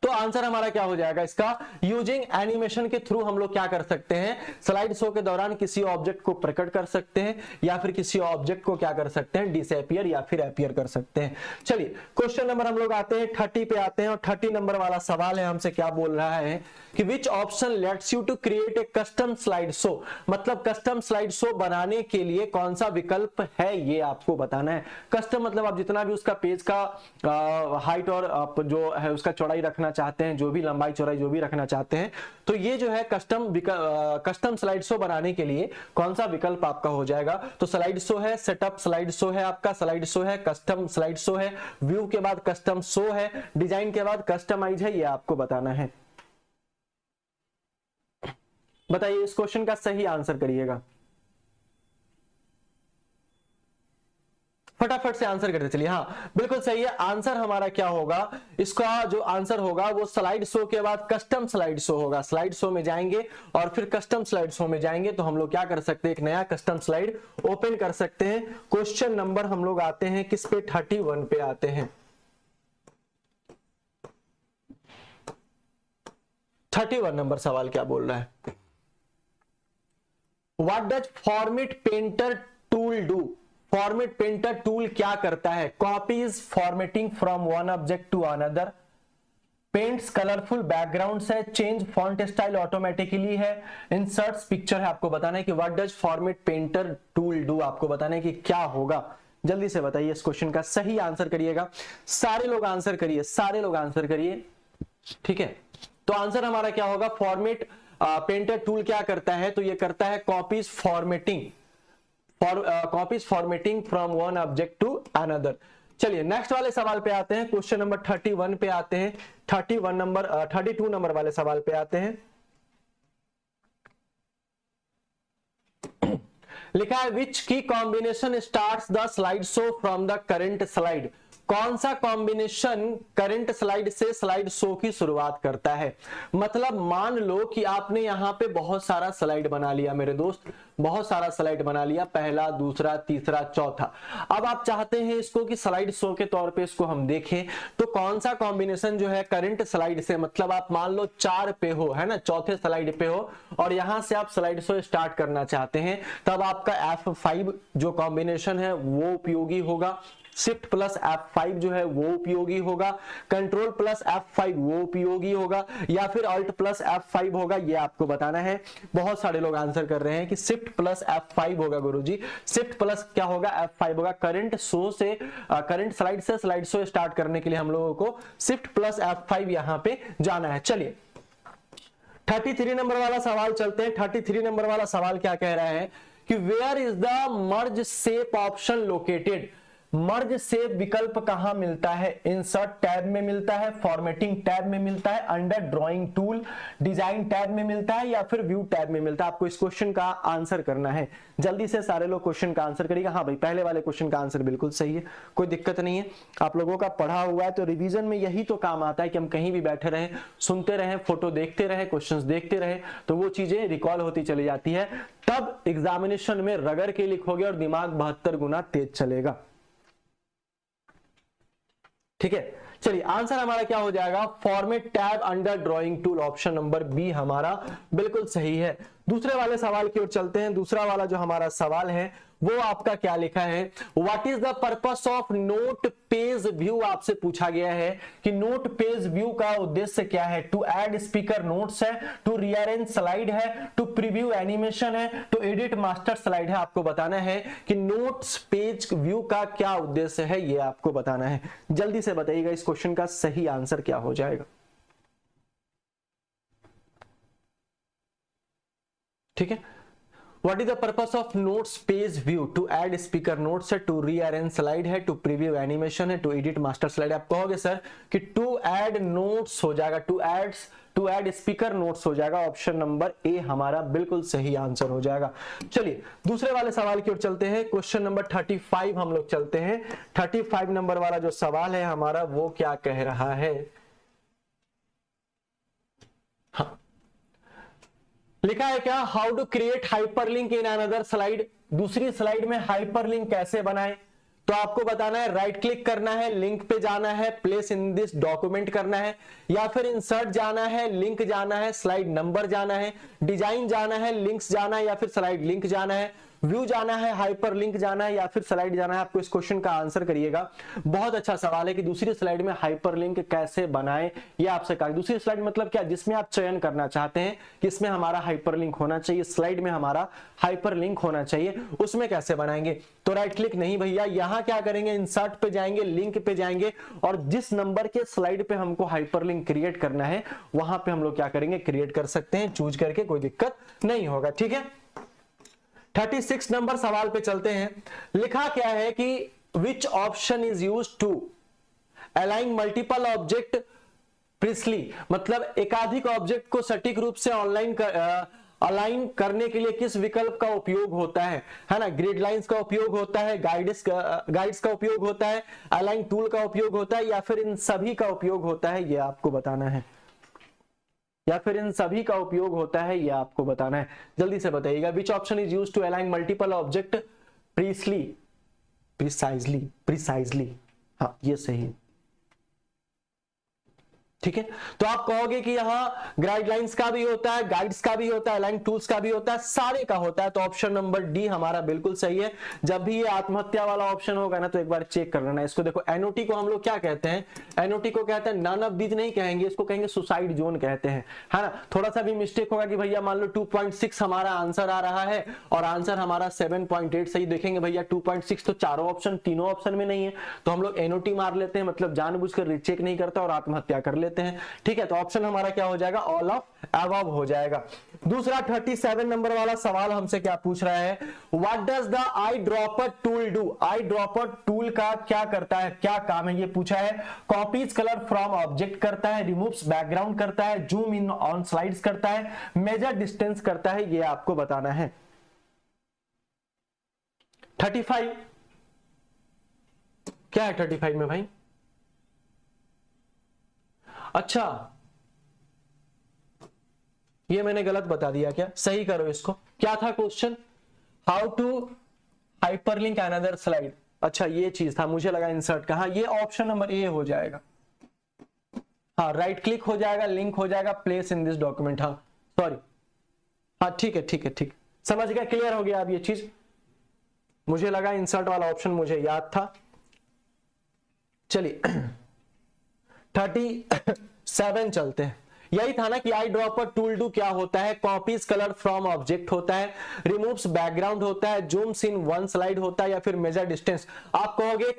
तो आंसर हमारा क्या हो जाएगा इसका, यूजिंग एनिमेशन के थ्रू हम लोग क्या कर सकते हैं, स्लाइड शो के दौरान किसी ऑब्जेक्ट को प्रकट कर सकते हैं या फिर किसी ऑब्जेक्ट को क्या कर सकते हैं, डिसअपीयर या फिर अपीयर कर सकते हैं। चलिए क्वेश्चन नंबर हम लोग आते हैं 30 पे आते हैं, और 30 नंबर वाला सवाल है, हमसे क्या बोल रहा है कि which option lets you to create a custom slide show, मतलब कस्टम स्लाइड शो बनाने के लिए कौन सा विकल्प है, ये आपको बताना है। कस्टम मतलब आप जितना भी उसका पेज का हाइट और आप जो है उसका चौड़ाई रखना चाहते हैं, जो भी लंबाई चौड़ाई जो भी रखना चाहते हैं, तो ये जो है कस्टम स्लाइड शो बनाने के लिए कौन सा विकल्प आपका हो जाएगा। तो स्लाइड शो है, सेटअप स्लाइड शो है, आपका स्लाइड शो है, कस्टम स्लाइड शो है, व्यू के बाद कस्टम शो है, डिजाइन के बाद कस्टमाइज है, ये आपको बताना है। बताइए इस क्वेश्चन का सही आंसर करिएगा, फटाफट से आंसर करते चलिए। हाँ बिल्कुल सही है, आंसर हमारा क्या होगा, इसका जो आंसर होगा वो स्लाइड शो के बाद कस्टम स्लाइड शो होगा। स्लाइड शो में जाएंगे और फिर कस्टम स्लाइड शो में जाएंगे, तो हम लोग क्या कर सकते हैं, एक नया कस्टम स्लाइड ओपन कर सकते हैं। क्वेश्चन नंबर हम लोग आते हैं किस पे, 31 पे आते हैं। 31 नंबर सवाल क्या बोल रहा है, what does format painter tool do. Format painter tool क्या करता है, copies formatting from one object to another, paints colourful backgrounds है, चेंज फॉन्ट स्टाइल ऑटोमेटिकली है, इंसर्ट्स पिक्चर है। आपको बताना है कि what does format painter tool do, आपको बताना है कि क्या होगा। जल्दी से बताइए, इस क्वेश्चन का सही आंसर करिएगा, सारे लोग आंसर करिए, सारे लोग आंसर करिए, ठीक है। तो आंसर हमारा क्या होगा, फॉर्मेट पेंटर टूल क्या करता है, तो ये करता है copies formatting from one object to another. चलिए नेक्स्ट वाले सवाल पे आते हैं, क्वेश्चन नंबर 31 पे आते हैं, 32 नंबर वाले सवाल पे आते हैं। लिखा है विच की combination starts the slide show from the current slide, कौन सा कॉम्बिनेशन करंट स्लाइड से स्लाइड शो की शुरुआत करता है। मतलब मान लो कि आपने यहां पे बहुत सारा स्लाइड बना लिया मेरे दोस्त, बहुत सारा स्लाइड बना लिया, पहला, दूसरा, तीसरा, चौथा। अब आप चाहते हैं इसको कि स्लाइड शो के तौर पे इसको हम देखें, तो कौन सा कॉम्बिनेशन जो है करंट स्लाइड से, मतलब आप मान लो 4 पे हो, है ना, चौथे स्लाइड पे हो और यहां से आप स्लाइड शो स्टार्ट करना चाहते हैं, तब आपका F5 जो कॉम्बिनेशन है वो उपयोगी होगा, शिफ्ट प्लस F5 जो है वो उपयोगी होगा, कंट्रोल प्लस F5 वो उपयोगी होगा, या फिर अल्ट प्लस F5 होगा, ये आपको बताना है। बहुत सारे लोग आंसर कर रहे हैं कि शिफ्ट प्लस F5 होगा गुरुजी, शिफ्ट प्लस क्या होगा, F5 होगा। करंट शो से करंट स्लाइड से स्लाइड शो स्टार्ट करने के लिए हम लोगों को शिफ्ट प्लस F5 यहां पे जाना है। चलिए 33 नंबर वाला सवाल चलते हैं। 33 नंबर वाला सवाल क्या कह रहा है कि where is the merge shape option located, merge shape विकल्प कहां मिलता है, इंसर्ट टैब में मिलता है, फॉर्मेटिंग टैब में मिलता है, under drawing tool, design tab में मिलता है, या फिर व्यू टैब में मिलता है। आपको इस क्वेश्चन का आंसर करना है। जल्दी से सारे लोग क्वेश्चन का आंसर करिएगा। हाँ भाई, पहले वाले क्वेश्चन का आंसर बिल्कुल सही है, कोई दिक्कत नहीं है। आप लोगों का पढ़ा हुआ है तो रिवीजन में यही तो काम आता है कि हम कहीं भी बैठे रहे, सुनते रहे, फोटो देखते रहे, क्वेश्चंस देखते रहे, तो वो चीजें रिकॉल होती चली जाती है, तब एग्जामिनेशन में रगड़ के लिखोगे और दिमाग 72 गुना तेज चलेगा। ठीक है, चलिए आंसर हमारा क्या हो जाएगा, format tab under drawing tool, option number B हमारा बिल्कुल सही है। दूसरे वाले सवाल की ओर चलते हैं। दूसरा वाला जो हमारा सवाल है वो आपका क्या लिखा है, what is the purpose of note page view, आपसे पूछा गया है कि नोट पेज व्यू का उद्देश्य क्या है। टू ऐड स्पीकर नोट्स है, टू रीअरेंज स्लाइड है, टू प्रीव्यू एनिमेशन है, टू एडिट मास्टर स्लाइड है। आपको बताना है कि नोट्स पेज व्यू का क्या उद्देश्य है, ये आपको बताना है। जल्दी से बताइएगा इस क्वेश्चन का सही आंसर क्या हो जाएगा। ठीक है, What is the purpose of notes page view? To add speaker notes है, to rearrange slide है, to preview animation है, to edit master slide। आप कहोगे सर कि to add notes हो जाएगा, to add speaker notes हो जाएगा। ऑप्शन नंबर ए हमारा बिल्कुल सही आंसर हो जाएगा। चलिए दूसरे वाले सवाल की ओर चलते हैं। क्वेश्चन नंबर 35 हम लोग चलते हैं। 35 नंबर वाला जो सवाल है हमारा वो क्या कह रहा है, हाँ लिखा है क्या, how to create hyperlink in another slide, दूसरी स्लाइड में हाइपरलिंक कैसे बनाए। तो आपको बताना है, राइट क्लिक करना है, लिंक पे जाना है, प्लेस इन दिस डॉक्यूमेंट करना है, या फिर इंसर्ट जाना है, लिंक जाना है, स्लाइड नंबर जाना है, डिजाइन जाना है, लिंक्स जाना है, या फिर स्लाइड लिंक जाना है, व्यू जाना है, हाइपर लिंक जाना है, या फिर स्लाइड जाना है। आपको इस क्वेश्चन का आंसर करिएगा। बहुत अच्छा सवाल है कि दूसरी स्लाइड में हाइपर लिंक कैसे बनाएं, ये आपसे कहा। दूसरी स्लाइड मतलब क्या, जिसमें आप चयन करना चाहते हैं कि इसमें हमारा हाइपर लिंक होना चाहिए, स्लाइड में हमारा हाइपर लिंक होना चाहिए, उसमें कैसे बनाएंगे। तो राइट क्लिक नहीं भैया, यहां क्या करेंगे, इंसर्ट पे जाएंगे, लिंक पे जाएंगे, और जिस नंबर के स्लाइड पे हमको हाइपर लिंक क्रिएट करना है वहां पे हम लोग क्या करेंगे, क्रिएट कर सकते हैं, चूज करके, कोई दिक्कत नहीं होगा। ठीक है, 36 नंबर सवाल पे चलते हैं। लिखा क्या है कि which option is used to align multiple object precisely, मतलब एकाधिक ऑब्जेक्ट को सटीक रूप से ऑनलाइन अलाइन करने के लिए किस विकल्प का उपयोग होता है ना। ग्रिड लाइंस का उपयोग होता है, गाइड्स का उपयोग होता है, अलाइन टूल का उपयोग होता है, या फिर इन सभी का उपयोग होता है, ये आपको बताना है, या फिर इन सभी का उपयोग होता है, ये आपको बताना है। जल्दी से बताइएगा, which option is used to align multiple object precisely, हाँ ये सही है। ठीक है, तो आप कहोगे कि यहाँ गाइडलाइंस का भी होता है, गाइड्स का भी होता है, अलाइन टूल्स का भी होता है, सारे का होता है, तो ऑप्शन नंबर डी हमारा बिल्कुल सही है। जब भी ये आत्महत्या वाला ऑप्शन होगा ना तो एक बार चेक कर लेना इसको। देखो एनओटी को हम लोग क्या कहते हैं, एनओटी को कहते हैं, नन ऑफ दीज नहीं कहेंगे, इसको कहेंगे सुसाइड जोन कहते हैं, है ना। थोड़ा सा भी मिस्टेक होगा कि भैया मान लो 2.6 हमारा आंसर आ रहा है और आंसर हमारा 7.8 सही, देखेंगे भैया 2.6 तो चारों ऑप्शन, तीनों ऑप्शन में नहीं है, तो हम लोग एनओटी मार लेते हैं, मतलब जानबूझकर रीचेक नहीं करता और आत्महत्या कर लेते हैं। ठीक है, तो ऑप्शन हमारा क्या हो जाएगा, ऑल ऑफ अबव हो जाएगा। दूसरा 37 नंबर वाला सवाल हमसे क्या पूछ रहा है, what does the eye dropper tool do, eye dropper tool का क्या करता है, क्या काम है, ये पूछा है। कॉपीज कलर फ्रॉम ऑब्जेक्ट करता है, रिमूव्स बैकग्राउंड करता है, जूम इन ऑन स्लाइड्स करता है, मेजर डिस्टेंस करता है, ये आपको बताना है। 35 क्या है 35 में भाई? अच्छा ये मैंने गलत बता दिया क्या? सही करो इसको। क्या था question? How to hyperlink another slide. अच्छा ये चीज था, मुझे लगा इंसर्ट का। हाँ ये ऑप्शन नंबर ए हो जाएगा। हाँ राइट क्लिक हो जाएगा, लिंक हो जाएगा, प्लेस इन दिस डॉक्यूमेंट। हाँ सॉरी, हाँ ठीक है ठीक है ठीक, समझ गया, क्लियर हो गया अब ये चीज। मुझे लगा इंसर्ट वाला ऑप्शन मुझे याद था। चलिए 37 चलते हैं। यही था ना कि आई ड्रॉपर टूल डू क्या होता है? कॉपीज कलर फ्रॉम ऑब्जेक्ट होता है, रिमूव्स बैकग्राउंड होता है, जूम्स इन वन स्लाइड होता है, या फिर मेजर डिस्टेंस। आप कहोगे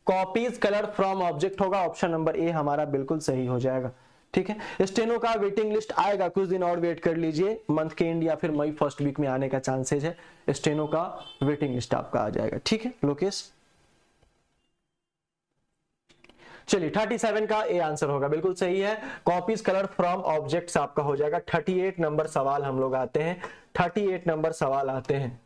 कॉपीज कलर फ्रॉम ऑब्जेक्ट होगा, ऑप्शन नंबर ए हमारा बिल्कुल सही हो जाएगा। ठीक है, स्टेनो का वेटिंग लिस्ट आएगा, कुछ दिन और वेट कर लीजिए, मंथ के एंड या फिर मई फर्स्ट वीक में आने का चांसेस है। स्टेनो का वेटिंग लिस्ट आपका आ जाएगा। ठीक है लोकेश, चलिए 37 का ए आंसर होगा, बिल्कुल सही है। कॉपीज कलर फ्रॉम ऑब्जेक्ट्स आपका हो जाएगा। 38 नंबर सवाल हम लोग आते हैं, 38 नंबर सवाल आते हैं।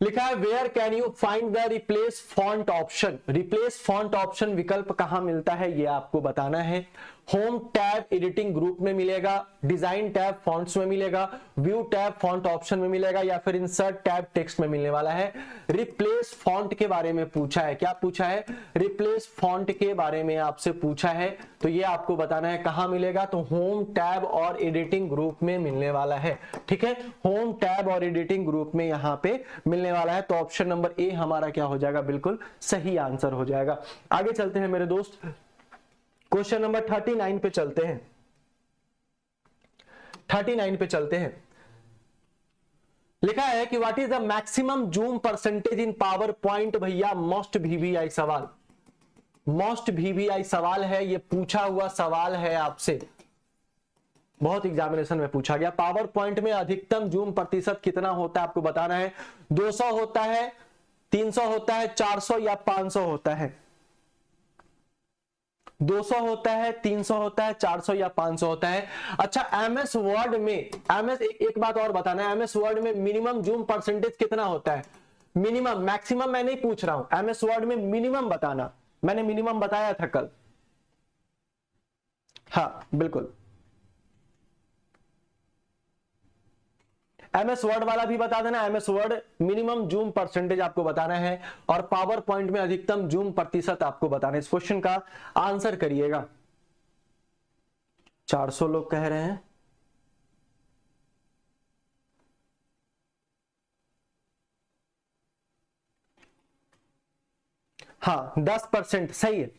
लिखा है where can you find the replace font option. Replace font option विकल्प कहां मिलता है ये आपको बताना है। होम टैब एडिटिंग ग्रुप में मिलेगा, डिजाइन टैब फॉन्ट्स में मिलेगा, व्यू टैब फॉन्ट ऑप्शन में मिलेगा, या फिर इंसर्ट टैब टेक्स्ट में मिलने वाला है। रिप्लेस फॉन्ट के बारे में पूछा है। क्या पूछा है? रिप्लेस फॉन्ट के बारे में आपसे पूछा है, तो ये आपको बताना है कहां मिलेगा। तो होम टैब और एडिटिंग ग्रुप में मिलने वाला है। ठीक है, होम टैब और एडिटिंग ग्रुप में यहां पे मिलने वाला है। तो ऑप्शन नंबर ए हमारा क्या हो जाएगा? बिल्कुल सही आंसर हो जाएगा। आगे चलते हैं मेरे दोस्त, क्वेश्चन नंबर 39 पे चलते हैं। 39 पे चलते हैं। लिखा है कि what is the maximum zoom percentage in power point. भैया मोस्ट वीवीआई सवाल, मोस्ट वीवीआई सवाल है, ये पूछा हुआ सवाल है आपसे, बहुत एग्जामिनेशन में पूछा गया। पावर पॉइंट में अधिकतम जूम प्रतिशत कितना होता है आपको बताना है। 200 होता है, 300 होता है, 400 या 500 होता है। 200 होता है, 300 होता है, 400 या 500 होता है। अच्छा एमएस वर्ड में, एक बात और बताना है, एमएस वर्ड में मिनिमम जूम परसेंटेज कितना होता है? मिनिमम, मैक्सिमम मैं नहीं पूछ रहा हूं, एमएस वर्ड में मिनिमम बताना। मैंने मिनिमम बताया था कल। हाँ बिल्कुल, एमएस वर्ड वाला भी बता देना। MS word minimum zoom percentage आपको बताना है, और पावर पॉइंट में अधिकतम जूम प्रतिशत आपको बताना है। इस क्वेश्चन का आंसर करिएगा। 400 लोग कह रहे हैं। हाँ 10% सही है।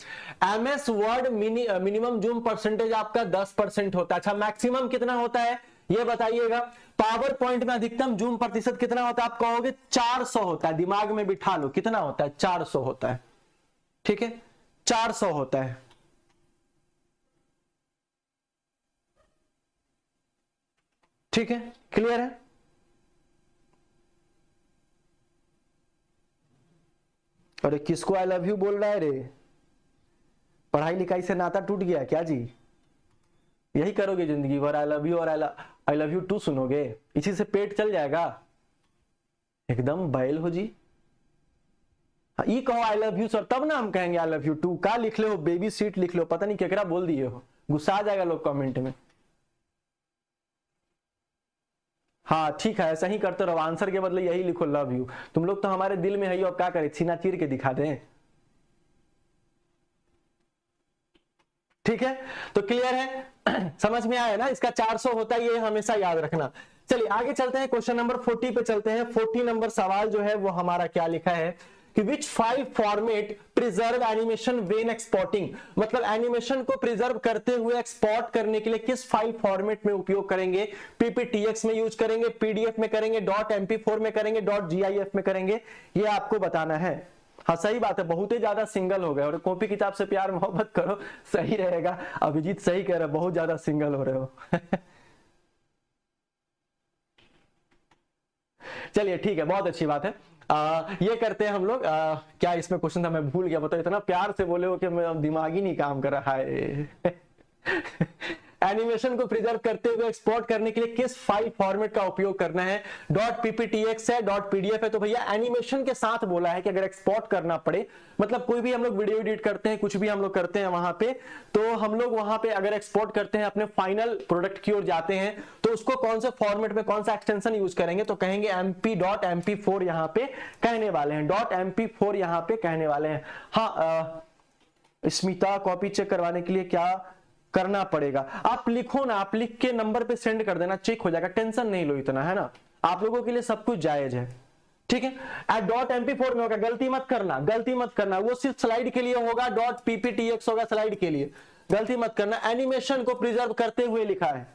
MS word minimum zoom percentage आपका 10% होता है। अच्छा मैक्सिमम कितना होता है ये बताइएगा। पावर पॉइंट में अधिकतम जूम प्रतिशत कितना होता है? आप कहोगे 400 होता है, दिमाग में बिठा लो कितना होता है? 400 होता है। ठीक है 400 होता है। ठीक है क्लियर है। अरे किसको आई लव यू बोल रहा है रे? पढ़ाई लिखाई से नाता टूट गया क्या जी? यही करोगे जिंदगी भर? आई लव यू और आई लव यू टू सुनोगे? इसी से पेट चल जाएगा, एकदम बैल हो जी। ये कहो आई लव यू सर, तब ना हम कहेंगे आई लव यू टू। का लिख ले हो? बेबी सीट लिख लो, पता नहीं केकरा बोल दिए हो, गुस्सा आ जाएगा लोग कमेंट में। हाँ ठीक है, ऐसा ही करते रहो, आंसर के बदले यही लिखो लव यू। तुम लोग तो हमारे दिल में है ही, और क्या करें, सीना चीर के दिखा दें। ठीक है तो क्लियर है, समझ में आया ना? इसका 400 होता है, ये हमेशा याद रखना। चलिए आगे चलते हैं, क्वेश्चन नंबर 40 पे चलते हैं। 40 नंबर सवाल जो है वो हमारा क्या लिखा है कि which file format preserve animation when exporting. मतलब एनिमेशन को प्रिजर्व करते हुए एक्सपोर्ट करने के लिए किस फाइल फॉर्मेट में उपयोग करेंगे? पीपीटीएक्स में यूज करेंगे, पीडीएफ में करेंगे, .mp4 में करेंगे, .gif में करेंगे, ये आपको बताना है। हाँ सही बात है, बहुत ही ज्यादा सिंगल हो गए, और कॉपी किताब से प्यार मोहब्बत करो, सही रहेगा। अभिजीत सही कह रहे हैं, बहुत ज्यादा सिंगल हो रहे हो। चलिए ठीक है, बहुत अच्छी बात है। ये करते हैं हम लोग। क्या इसमें क्वेश्चन था, मैं भूल गया, बताओ। इतना प्यार से बोले हो कि मैं दिमाग ही नहीं काम कर रहा है। एनिमेशन को प्रिजर्व करते हुए एक्सपोर्ट करने के लिए किस फाइल फॉर्मेट का उपयोग करना है? .pptx है, .pdf है। तो भैया एनिमेशन के साथ बोला है कि अगर एक्सपोर्ट करना पड़े, मतलब कोई भी हम लोग वीडियो एडिट करते हैं, कुछ भी हम लोग करते हैं वहां पे, तो हम लोग वहां पे अगर एक्सपोर्ट करते हैं, अपने फाइनल प्रोडक्ट की ओर जाते हैं, तो उसको कौन से फॉर्मेट में कौन सा एक्सटेंशन यूज करेंगे? तो कहेंगे mp.mp4 यहां पे कहने वाले हैं, .mp4 यहां पे कहने वाले हैं। हाँ स्मिता, कॉपी चेक करवाने के लिए क्या करना पड़ेगा? आप लिखो ना, आप लिख के नंबर पे सेंड कर देना, चेक हो जाएगा, टेंशन नहीं लो इतना, है ना। आप लोगों के लिए सब कुछ जायज है, ठीक है। .mp4 में होगा, गलती मत करना, गलती मत करना, वो सिर्फ स्लाइड के लिए होगा, .pptx होगा स्लाइड के लिए, गलती मत करना। एनिमेशन को प्रिजर्व करते हुए लिखा है,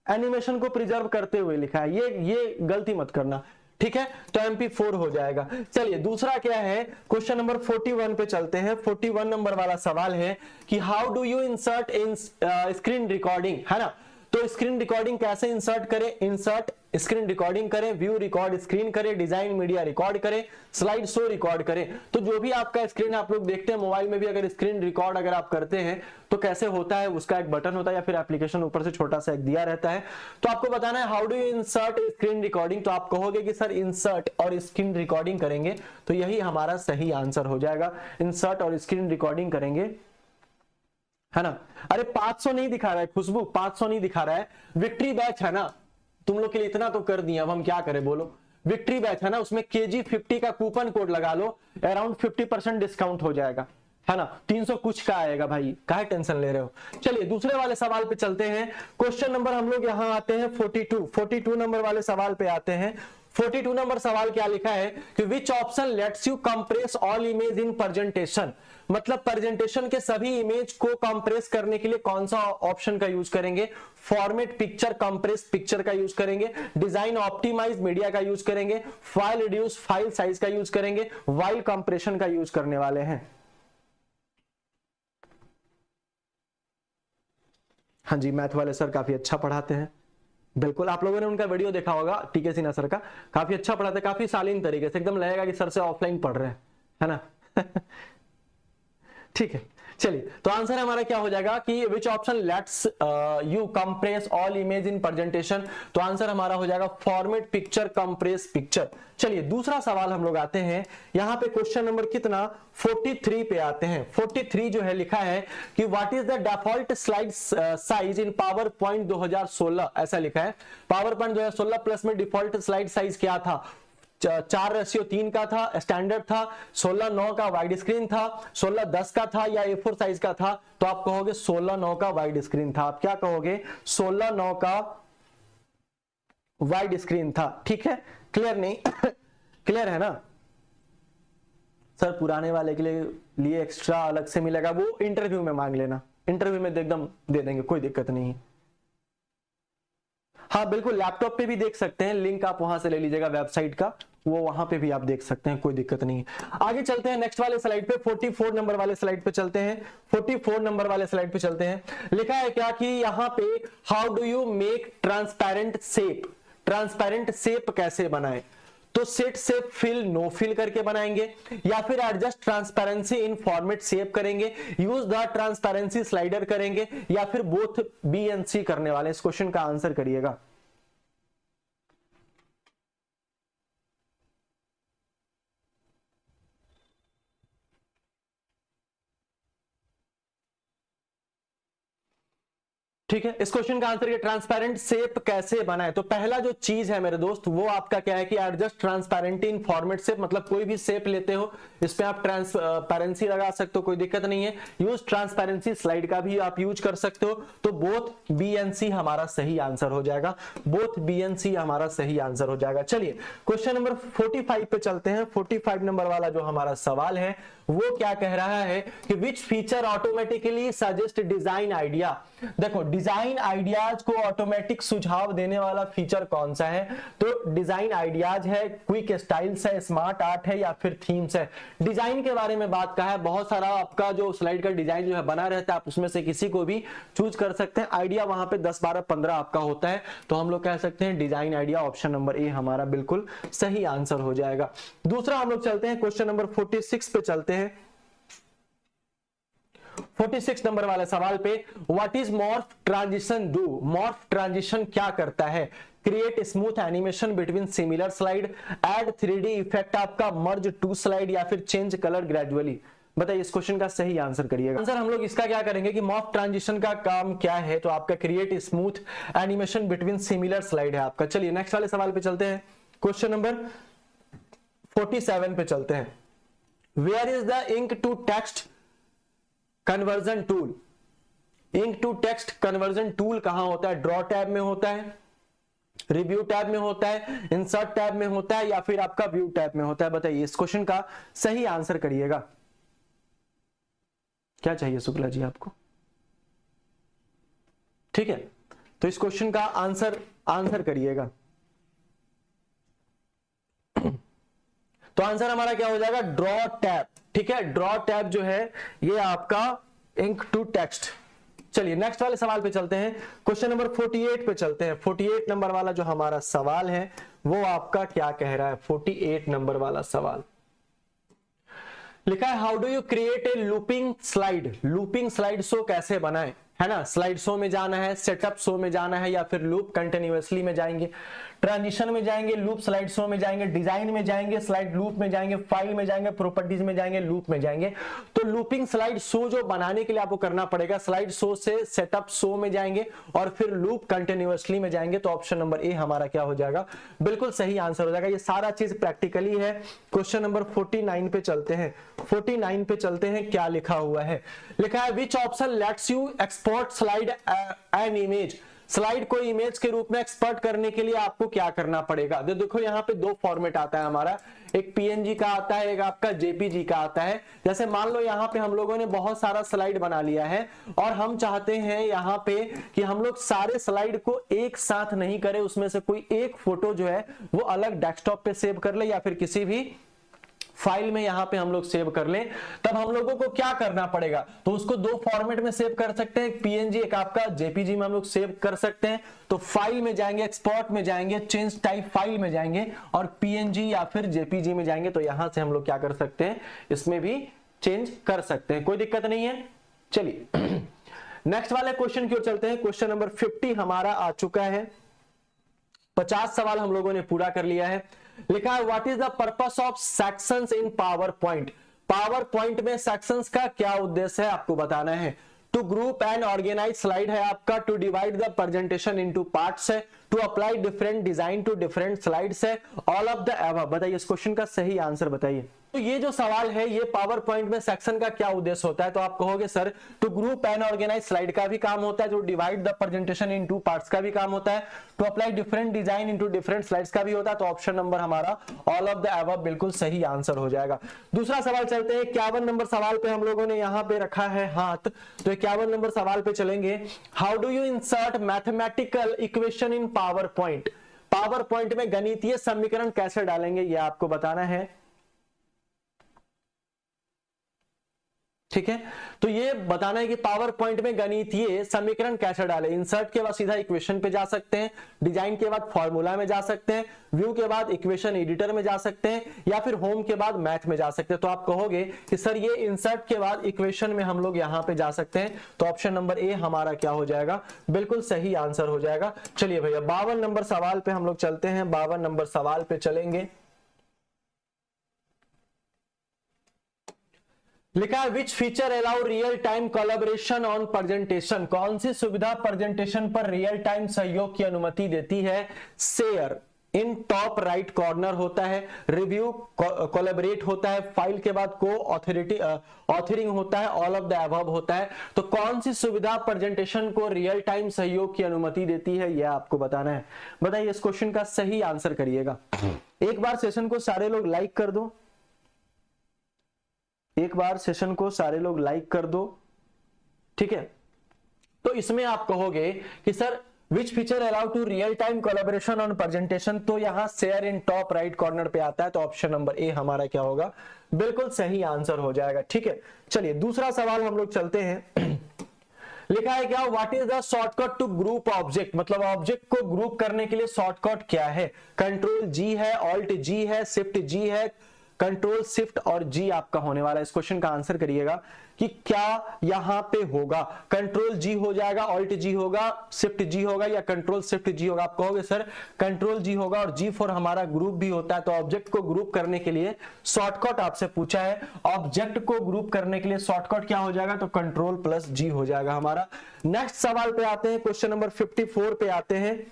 एनिमेशन को प्रिजर्व करते हुए लिखा है, ये गलती मत करना, ठीक है। तो mp4 हो जाएगा। चलिए दूसरा क्या है, क्वेश्चन नंबर 41 पे चलते हैं। 41 नंबर वाला सवाल है कि how do you insert in screen recording, है ना। तो स्क्रीन रिकॉर्डिंग कैसे इंसर्ट करें? इंसर्ट स्क्रीन रिकॉर्डिंग करें, व्यू रिकॉर्ड स्क्रीन करें, डिजाइन मीडिया रिकॉर्ड करें, स्लाइड शो रिकॉर्ड करें। तो जो भी आपका स्क्रीन आप लोग देखते हैं मोबाइल में भी, अगर स्क्रीन रिकॉर्ड अगर आप करते हैं तो कैसे होता है, उसका एक बटन होता है या फिर एप्लीकेशन ऊपर से छोटा सा एक दिया रहता है। तो आपको बताना है how do you insert screen recording. तो आप कहोगे कि सर इंसर्ट और स्क्रीन रिकॉर्डिंग करेंगे, तो यही हमारा सही आंसर हो जाएगा, इंसर्ट और स्क्रीन रिकॉर्डिंग करेंगे, है ना। अरे 500 नहीं दिखा रहा है खुशबू, 500 नहीं दिखा रहा है, विक्ट्री बैच है ना, तुम लोग के लिए इतना तो कर दिया, अब हम क्या करें बोलो। विक्ट्री बैच है ना, उसमें KG50 का कूपन कोड लगा लो, अराउंड 50% डिस्काउंट हो जाएगा, है ना। 300 कुछ का आएगा भाई, काहे टेंशन ले रहे हो। चलिए दूसरे वाले सवाल पे चलते हैं। क्वेश्चन नंबर हम लोग यहाँ आते हैं 42 नंबर वाले सवाल पे आते हैं। 42 नंबर सवाल क्या लिखा है कि which option lets you compress all image in presentation. मतलब प्रेजेंटेशन के सभी इमेज को कंप्रेस करने के लिए कौन सा ऑप्शन का यूज करेंगे? फॉर्मेट पिक्चर कंप्रेस पिक्चर का यूज करेंगे, डिजाइन ऑप्टिमाइज मीडिया का यूज करेंगे, फाइल रिड्यूस फाइल साइज का यूज करेंगे, वाइल कंप्रेशन का यूज करने वाले हैं। हाँ जी, मैथ वाले सर काफी अच्छा पढ़ाते हैं, बिल्कुल आप लोगों ने उनका वीडियो देखा होगा, टीके सिन्हा सर का, काफी अच्छा पढ़ाते हैं, काफी शालीन तरीके से, एकदम लगेगा कि सर से ऑफलाइन पढ़ रहे हैं, है ना। ठीक है, चलिए तो आंसर हमारा क्या हो जाएगा कि which option lets you compress all image in presentation. तो आंसर हमारा हो जाएगा फॉर्मेट पिक्चर कंप्रेस पिक्चर। चलिए दूसरा सवाल हम लोग आते हैं, यहां पे क्वेश्चन नंबर कितना 43 पे आते हैं। 43 जो है लिखा है कि what is the default slide size in power point 2016, ऐसा लिखा है। पावर पॉइंट 2016 प्लस में डिफॉल्ट स्लाइड साइज क्या था? 4:3 का था, स्टैंडर्ड था, 16:9 का वाइड स्क्रीन था, 16:10 का था या A4 साइज का था? तो आप कहोगे 16:9 का वाइड स्क्रीन था। आप क्या कहोगे? 16:9 का वाइड स्क्रीन था। ठीक है, क्लियर नहीं? क्लियर है ना सर? पुराने वाले के लिए एक्स्ट्रा अलग से मिलेगा, वो इंटरव्यू में मांग लेना, इंटरव्यू में एकदम दे देंगे, कोई दिक्कत नहीं है। हाँ बिल्कुल, लैपटॉप पे भी देख सकते हैं, लिंक आप वहां से ले लीजिएगा वेबसाइट का, वो वहां पे भी आप देख सकते हैं, कोई दिक्कत नहीं है। आगे चलते हैं नेक्स्ट वाले स्लाइड पे, 44 नंबर वाले स्लाइड पे चलते हैं। 44 नंबर वाले स्लाइड पे चलते हैं। लिखा है क्या कि यहाँ पे how do you make transparent shape. Transparent shape कैसे बनाए? तो set shape fill no fill करके बनाएंगे, या फिर adjust transparency in format shape करेंगे, यूज द ट्रांसपेरेंसी स्लाइडर करेंगे, या फिर बोथ बी एंड सी करने वाले। इस क्वेश्चन का आंसर करिएगा। ठीक है, इस क्वेश्चन का आंसर ये ट्रांसपेरेंट शेप कैसे बनाए। तो पहला जो चीज है मेरे दोस्त वो आपका क्या है कि एडजस्ट ट्रांसपेरेंट इन फॉर्मेट शेप, मतलब कोई भी शेप लेते हो इस पे आप ट्रांसपेरेंसी लगा सकते हो, कोई दिक्कत नहीं है। यूज ट्रांसपेरेंसी स्लाइड का भी आप यूज कर सकते हो। तो बोथ बी एंड सी हमारा सही आंसर हो जाएगा, बोथ बी एंड सी हमारा सही आंसर हो जाएगा। चलिए क्वेश्चन नंबर 45 पे चलते हैं। 45 नंबर वाला जो हमारा सवाल है वो क्या कह रहा है कि which feature automatically suggest design idea. देखो डिजाइन आइडियाज को ऑटोमेटिक सुझाव देने वाला फीचर कौन सा है? तो डिजाइन आइडियाज है, क्विक स्टाइल्स है, स्मार्ट आर्ट है, या फिर थीम्स है। डिजाइन के बारे में बात कहा है, बहुत सारा आपका जो स्लाइड का डिजाइन जो है बना रहता है, आप उसमें से किसी को भी चूज कर सकते हैं। आइडिया वहां पे 10, 12, 15 आपका होता है, तो हम लोग कह सकते हैं डिजाइन आइडिया। ऑप्शन नंबर ए हमारा बिल्कुल सही आंसर हो जाएगा। दूसरा हम लोग चलते हैं क्वेश्चन नंबर 46 पे चलते हैं। 46 नंबर वाले सवाल पे, what is morph transition do? Morph transition क्या करता है? Create smooth animation between similar slide, add 3D effect आपका, मर्ज टू स्लाइड, या फिर चेंज कलर ग्रेजुअली। बताइए इस क्वेश्चन का सही आंसर करिएगा। आंसर हम लोग इसका क्या करेंगे कि मॉर्फ ट्रांजिशन का काम क्या है, तो आपका create smooth animation between similar slide है आपका। चलिए नेक्स्ट वाले सवाल पे चलते हैं, क्वेश्चन नंबर 47 पे चलते हैं। Where is the ink to text conversion tool? Ink to text conversion tool कहां होता है? ड्रॉ टैब में होता है, रिव्यू टैब में होता है, इंसर्ट टैब में होता है, या फिर आपका व्यू टैब में होता है? बताइए इस क्वेश्चन का सही आंसर करिएगा। क्या चाहिए शुक्ला जी आपको? ठीक है, तो इस क्वेश्चन का आंसर करिएगा। तो आंसर हमारा क्या हो जाएगा? Draw tab. ठीक है, ड्रॉ टैब जो है ये आपका इंक टू टेक्स्ट। चलिए नेक्स्ट वाले सवाल पे चलते हैं, क्वेश्चन नंबर 48 पे चलते हैं। 48 नंबर वाला जो हमारा सवाल है वो आपका क्या कह रहा है? 48 नंबर वाला सवाल लिखा है, how do you create a looping slide? Looping slide show कैसे बनाएं, है ना? स्लाइड शो में जाना है, सेटअप शो में जाना है, या फिर लूप कंटिन्यूअसली में जाएंगे, ट्रांजिशन में जाएंगे, लूप स्लाइड शो में जाएंगे, डिजाइन में जाएंगे, स्लाइड लूप में जाएंगे, फाइल में जाएंगे, प्रॉपर्टीज में जाएंगे, लूप में जाएंगे। तो लूपिंग स्लाइड शो जो बनाने के लिए आपको करना पड़ेगा, स्लाइड शो से सेटअप शो में जाएंगे और फिर लूप कंटिन्यूअसली में जाएंगे। तो ऑप्शन नंबर ए हमारा क्या हो जाएगा? बिल्कुल सही आंसर हो जाएगा। ये सारा चीज प्रैक्टिकली है। क्वेश्चन नंबर 49 पे चलते हैं। 49 पे चलते हैं, क्या लिखा हुआ है? लिखा है, which option lets you export slide an image? Slide को इमेज के रूप में एक्सपोर्ट करने के लिए आपको क्या करना पड़ेगा? देखो यहाँ पे दो फॉर्मेट आता है हमारा, एक पीएनजी का आता है, एक आपका जेपीजी का आता है। जैसे मान लो यहाँ पे हम लोगों ने बहुत सारा स्लाइड बना लिया है और हम चाहते हैं यहाँ पे कि हम लोग सारे स्लाइड को एक साथ नहीं करें, उसमें से कोई एक फोटो जो है वो अलग डेस्कटॉप पे सेव कर ले या फिर किसी भी फाइल में यहां पे हम लोग सेव कर लें। तब हम लोगों को क्या करना पड़ेगा? तो उसको दो फॉर्मेट में सेव कर सकते हैं, एक पीएनजी, एक आपका जेपीजी में हम लोग सेव कर सकते हैं। तो फाइल में जाएंगे, एक्सपोर्ट में जाएंगे, चेंज टाइप फाइल में जाएंगे और पीएनजी या फिर जेपीजी में जाएंगे। तो यहां से हम लोग क्या कर सकते हैं? इसमें भी चेंज कर सकते हैं, कोई दिक्कत नहीं है। चलिए नेक्स्ट वाले क्वेश्चन की ओर चलते हैं। क्वेश्चन नंबर 50 हमारा आ चुका है। 50 सवाल हम लोगों ने पूरा कर लिया है। लिखा है, what is the purpose of sections in PowerPoint? PowerPoint में सेक्शंस का क्या उद्देश्य है आपको बताना है। To group and organise slide है आपका, to divide the presentation into parts है, to apply different design to different slides है, ऑल ऑफ द अबव। बताइए इस क्वेश्चन का सही आंसर बताइए। तो ये जो सवाल है, ये पावर पॉइंट में सेक्शन का क्या उद्देश्य होता है? तो आप कहोगे sir to group and organise slide का भी काम होता है, जो divide the presentation into parts का भी काम होता है, to apply different design into different slides का भी होता है। तो ऑप्शन नंबर हमारा ऑल ऑफ द अबव बिल्कुल सही आंसर हो जाएगा। दूसरा सवाल चलते हैं, 51 नंबर सवाल पे हम लोगों ने यहाँ पे रखा है हाथ। तो 51 नंबर सवाल पे चलेंगे। How do you insert mathematical equation in PowerPoint? PowerPoint में गणितीय समीकरण कैसे डालेंगे ये आपको बताना है। ठीक है, तो ये बताना है कि पावर पॉइंट में गणितीय समीकरण कैसे डालें। इंसर्ट के बाद सीधा इक्वेशन पे जा सकते हैं, डिजाइन के बाद फॉर्मूला में जा सकते हैं, व्यू के बाद इक्वेशन एडिटर में जा सकते हैं, या फिर होम के बाद मैथ में जा सकते हैं। तो आप कहोगे कि सर ये इंसर्ट के बाद इक्वेशन में हम लोग यहाँ पे जा सकते हैं। तो ऑप्शन नंबर ए हमारा क्या हो जाएगा? बिल्कुल सही आंसर हो जाएगा। चलिए भैया 52 नंबर सवाल पे हम लोग चलते हैं। 52 नंबर सवाल पे चलेंगे। लिखा है, which feature allow real time collaboration on presentation? कौन सी सुविधा प्रेजेंटेशन पर रियल टाइम सहयोग की अनुमति देती है? Share in top right corner होता है, रिव्यू कोलैबोरेट होता है, फाइल के बाद को ऑथरिंग होता है, ऑल ऑफ द अबव होता है। तो कौन सी सुविधा प्रेजेंटेशन को रियल टाइम सहयोग की अनुमति देती है, यह आपको बताना है। बताइए इस क्वेश्चन का सही आंसर करिएगा। एक बार सेशन को सारे लोग लाइक कर दो, एक बार सेशन को सारे लोग लाइक कर दो। ठीक है, तो इसमें आप कहोगे कि sir which feature allow to real time collaboration on presentation? तो यहां share in top right corner पे आता है। तो ऑप्शन नंबर ए हमारा क्या होगा? बिल्कुल सही आंसर हो जाएगा। ठीक है, चलिए दूसरा सवाल हम लोग चलते हैं। लिखा है क्या, what is the shortcut to group object? मतलब ऑब्जेक्ट को ग्रुप करने के लिए शॉर्टकट क्या है? कंट्रोल जी है, ऑल्ट जी है, शिफ्ट जी है, कंट्रोल शिफ्ट और जी आपका होने वाला है। इस क्वेश्चन का आंसर करिएगा कि क्या यहां पे होगा, कंट्रोल जी हो जाएगा, ऑल्ट जी होगा, शिफ्ट जी होगा, या कंट्रोल शिफ्ट जी होगा। आप कहोगे सर कंट्रोल जी होगा, और जी फॉर हमारा ग्रुप भी होता है। तो ऑब्जेक्ट को ग्रुप करने के लिए शॉर्टकट आपसे पूछा है, ऑब्जेक्ट को ग्रुप करने के लिए शॉर्टकट क्या हो जाएगा, तो कंट्रोल प्लस जी हो जाएगा हमारा। नेक्स्ट सवाल पे आते हैं, क्वेश्चन नंबर 54 पे आते हैं।